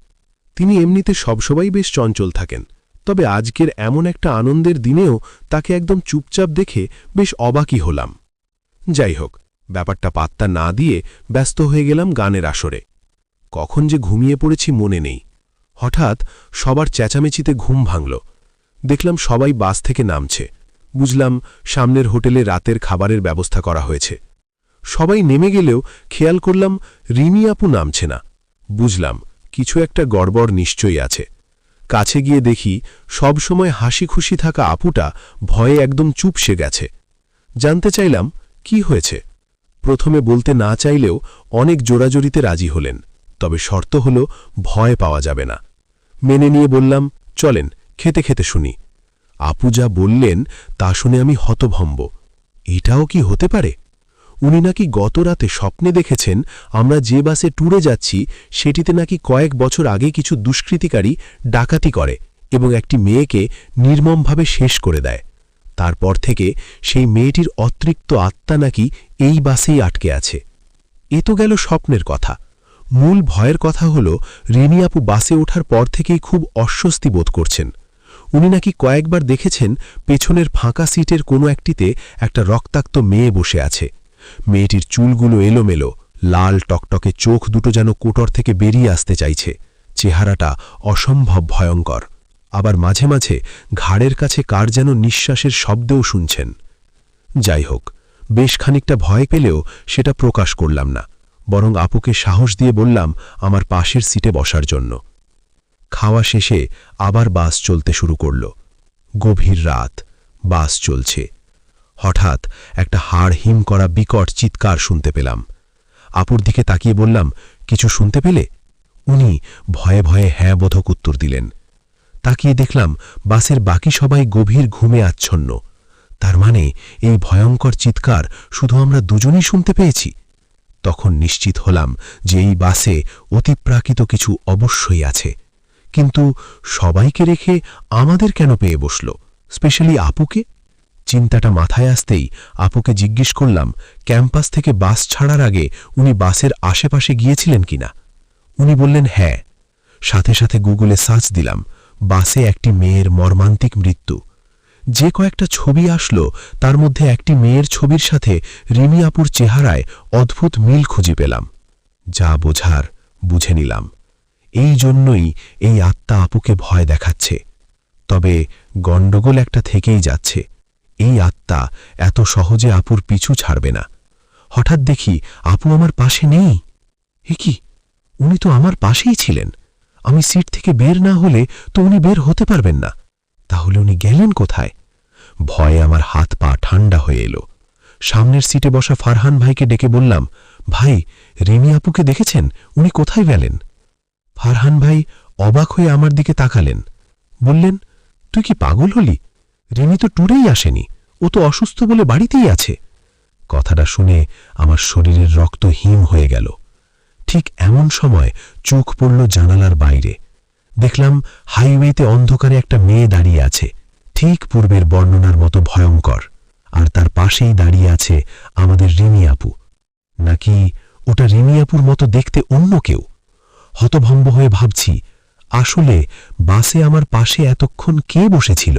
তিনি এমনিতে সবসময় বেশ চঞ্চল থাকেন, তবে আজকের এমন একটা আনন্দের দিনেও তাকে একদম চুপচাপ দেখে বেশ অবাকই হলাম। যাই হোক, ব্যাপারটা পাত্তা না দিয়ে ব্যস্ত হয়ে গেলাম গানের আসরে। কখন যে ঘুমিয়ে পড়েছি মনে নেই। হঠাৎ সবার চেঁচামেচিতে ঘুম ভাঙল। দেখলাম সবাই বাস থেকে নামছে। বুঝলাম সামনের হোটেলে রাতের খাবারের ব্যবস্থা করা হয়েছে। সবাই নেমে গেলেও খেয়াল করলাম রিমি আপু নামছে না। বুঝলাম কিছু একটা গড়বড় নিশ্চয়ই আছে। কাছে গিয়ে দেখি সবসময় হাসি খুশি থাকা আপুটা ভয়ে একদম চুপসে গেছে। জানতে চাইলাম কি হয়েছে। প্রথমে বলতে না চাইলেও অনেক জোরাজোরিতে রাজি হলেন, তবে শর্ত হল ভয় পাওয়া যাবে না। মেনে নিয়ে বললাম, চলেন খেতে খেতে শুনি। আপু যা বললেন তা শুনে আমি হতভম্ব। এটাও কি হতে পারে? উনি নাকি গত রাতে স্বপ্নে দেখেছেন আমরা যে বাসে ট্যুরে যাচ্ছি সেটিতে নাকি কয়েক বছর আগে কিছু দুষ্কৃতিকারী ডাকাতি করে এবং একটি মেয়েকে নির্মমভাবে শেষ করে দেয়। তারপর থেকে সেই মেয়েটির অতৃপ্ত আত্মা নাকি এই বাসেই আটকে আছে। এ তো গেল স্বপ্নের কথা। মূল ভয়ের কথা হল রিনি আপু বাসে ওঠার পর থেকেই খুব অস্বস্তি বোধ করছেন। উনি নাকি কয়েকবার দেখেছেন পেছনের ফাঁকা সিটের কোনো একটিতে একটা রক্তাক্ত মেয়ে বসে আছে। মেয়েটির চুলগুলো এলোমেলো, লাল টকটকে চোখ দুটো যেন কোটর থেকে বেরিয়ে আসতে চাইছে। চেহারাটা অসম্ভব ভয়ঙ্কর। আবার মাঝে মাঝে ঘাড়ের কাছে কার যেন নিঃশ্বাসের শব্দও শুনছেন। যাই হোক, বেশ খানিকটা ভয় পেলেও সেটা প্রকাশ করলাম না, বরং আপুকে সাহস দিয়ে বললাম আমার পাশের সিটে বসার জন্য। খাওয়া শেষে আবার বাস চলতে শুরু করল। গভীর রাত, বাস চলছে। হঠাৎ একটা হাড় হিম করা বিকট চিৎকার শুনতে পেলাম। আপুর দিকে তাকিয়ে বললাম, কিছু শুনতে পেলে? উনি ভয়ে ভয়ে হ্যাঁ বোধক উত্তর দিলেন। তাকিয়ে দেখলাম বাসের বাকি সবাই গভীর ঘুমে আচ্ছন্ন। তার মানে এই ভয়ঙ্কর চিৎকার শুধু আমরা দুজনেই শুনতে পেয়েছি। তখন নিশ্চিত হলাম যে এই বাসে অতিপ্রাকৃত কিছু অবশ্যই আছে। কিন্তু সবাইকে রেখে আমাদের কেন পেয়ে বসল, স্পেশালি আপুকে? চিন্তাটা মাথায় আসতেই আপুকে জিজ্ঞেস করলাম ক্যাম্পাস থেকে বাস ছাড়ার আগে উনি বাসের আশেপাশে গিয়েছিলেন কিনা। উনি বললেন হ্যাঁ। সাথে সাথে গুগলে সার্চ দিলাম, বাসে একটি মেয়ের মর্মান্তিক মৃত্যু। যে কয়েকটা ছবি আসলো তার মধ্যে একটি মেয়ের ছবির সাথে রিমি আপুর চেহারায় অদ্ভুত মিল খুঁজে পেলাম। যা বোঝার বুঝে নিলাম। এই জন্যই এই আত্মা আপুকে ভয় দেখাচ্ছে। তবে গণ্ডগোল একটা থেকেই যাচ্ছে। এই আত্মা এত সহজে আপুর পিছু ছাড়বে না। হঠাৎ দেখি আপু আমার পাশে নেই। এ কি, উনি তো আমার পাশেই ছিলেন। আমি সিট থেকে বের না হলে তো উনি বের হতে পারবেন না। তাহলে উনি গেলেন কোথায়? ভয়ে আমার হাত পা ঠান্ডা হয়ে এলো। সামনের সিটে বসা ফারহান ভাইকে ডেকে বললাম, ভাই, রিমি আপুকে দেখেছেন? উনি কোথায় গেলেন? ফারহান ভাই অবাক হয়ে আমার দিকে তাকালেন। বললেন, তুই কি পাগল হলি? রিমি তো ট্যুরেই আসেনি, ও তো অসুস্থ বলে বাড়িতেই আছে। কথাটা শুনে আমার শরীরের রক্ত হিম হয়ে গেল। ঠিক এমন সময় চোখ পড়ল জানালার বাইরে। দেখলাম হাইওয়েতে অন্ধকারে একটা মেয়ে দাঁড়িয়ে আছে, ঠিক পূর্বের বর্ণনার মতো ভয়ঙ্কর। আর তার পাশেই দাঁড়িয়ে আছে আমাদের রিমি আপু। নাকি ওটা রিমি আপুর মতো দেখতে অন্য কেউ? হতভম্ব হয়ে ভাবছি, আসলে বাসে আমার পাশে এতক্ষণ কে বসেছিল?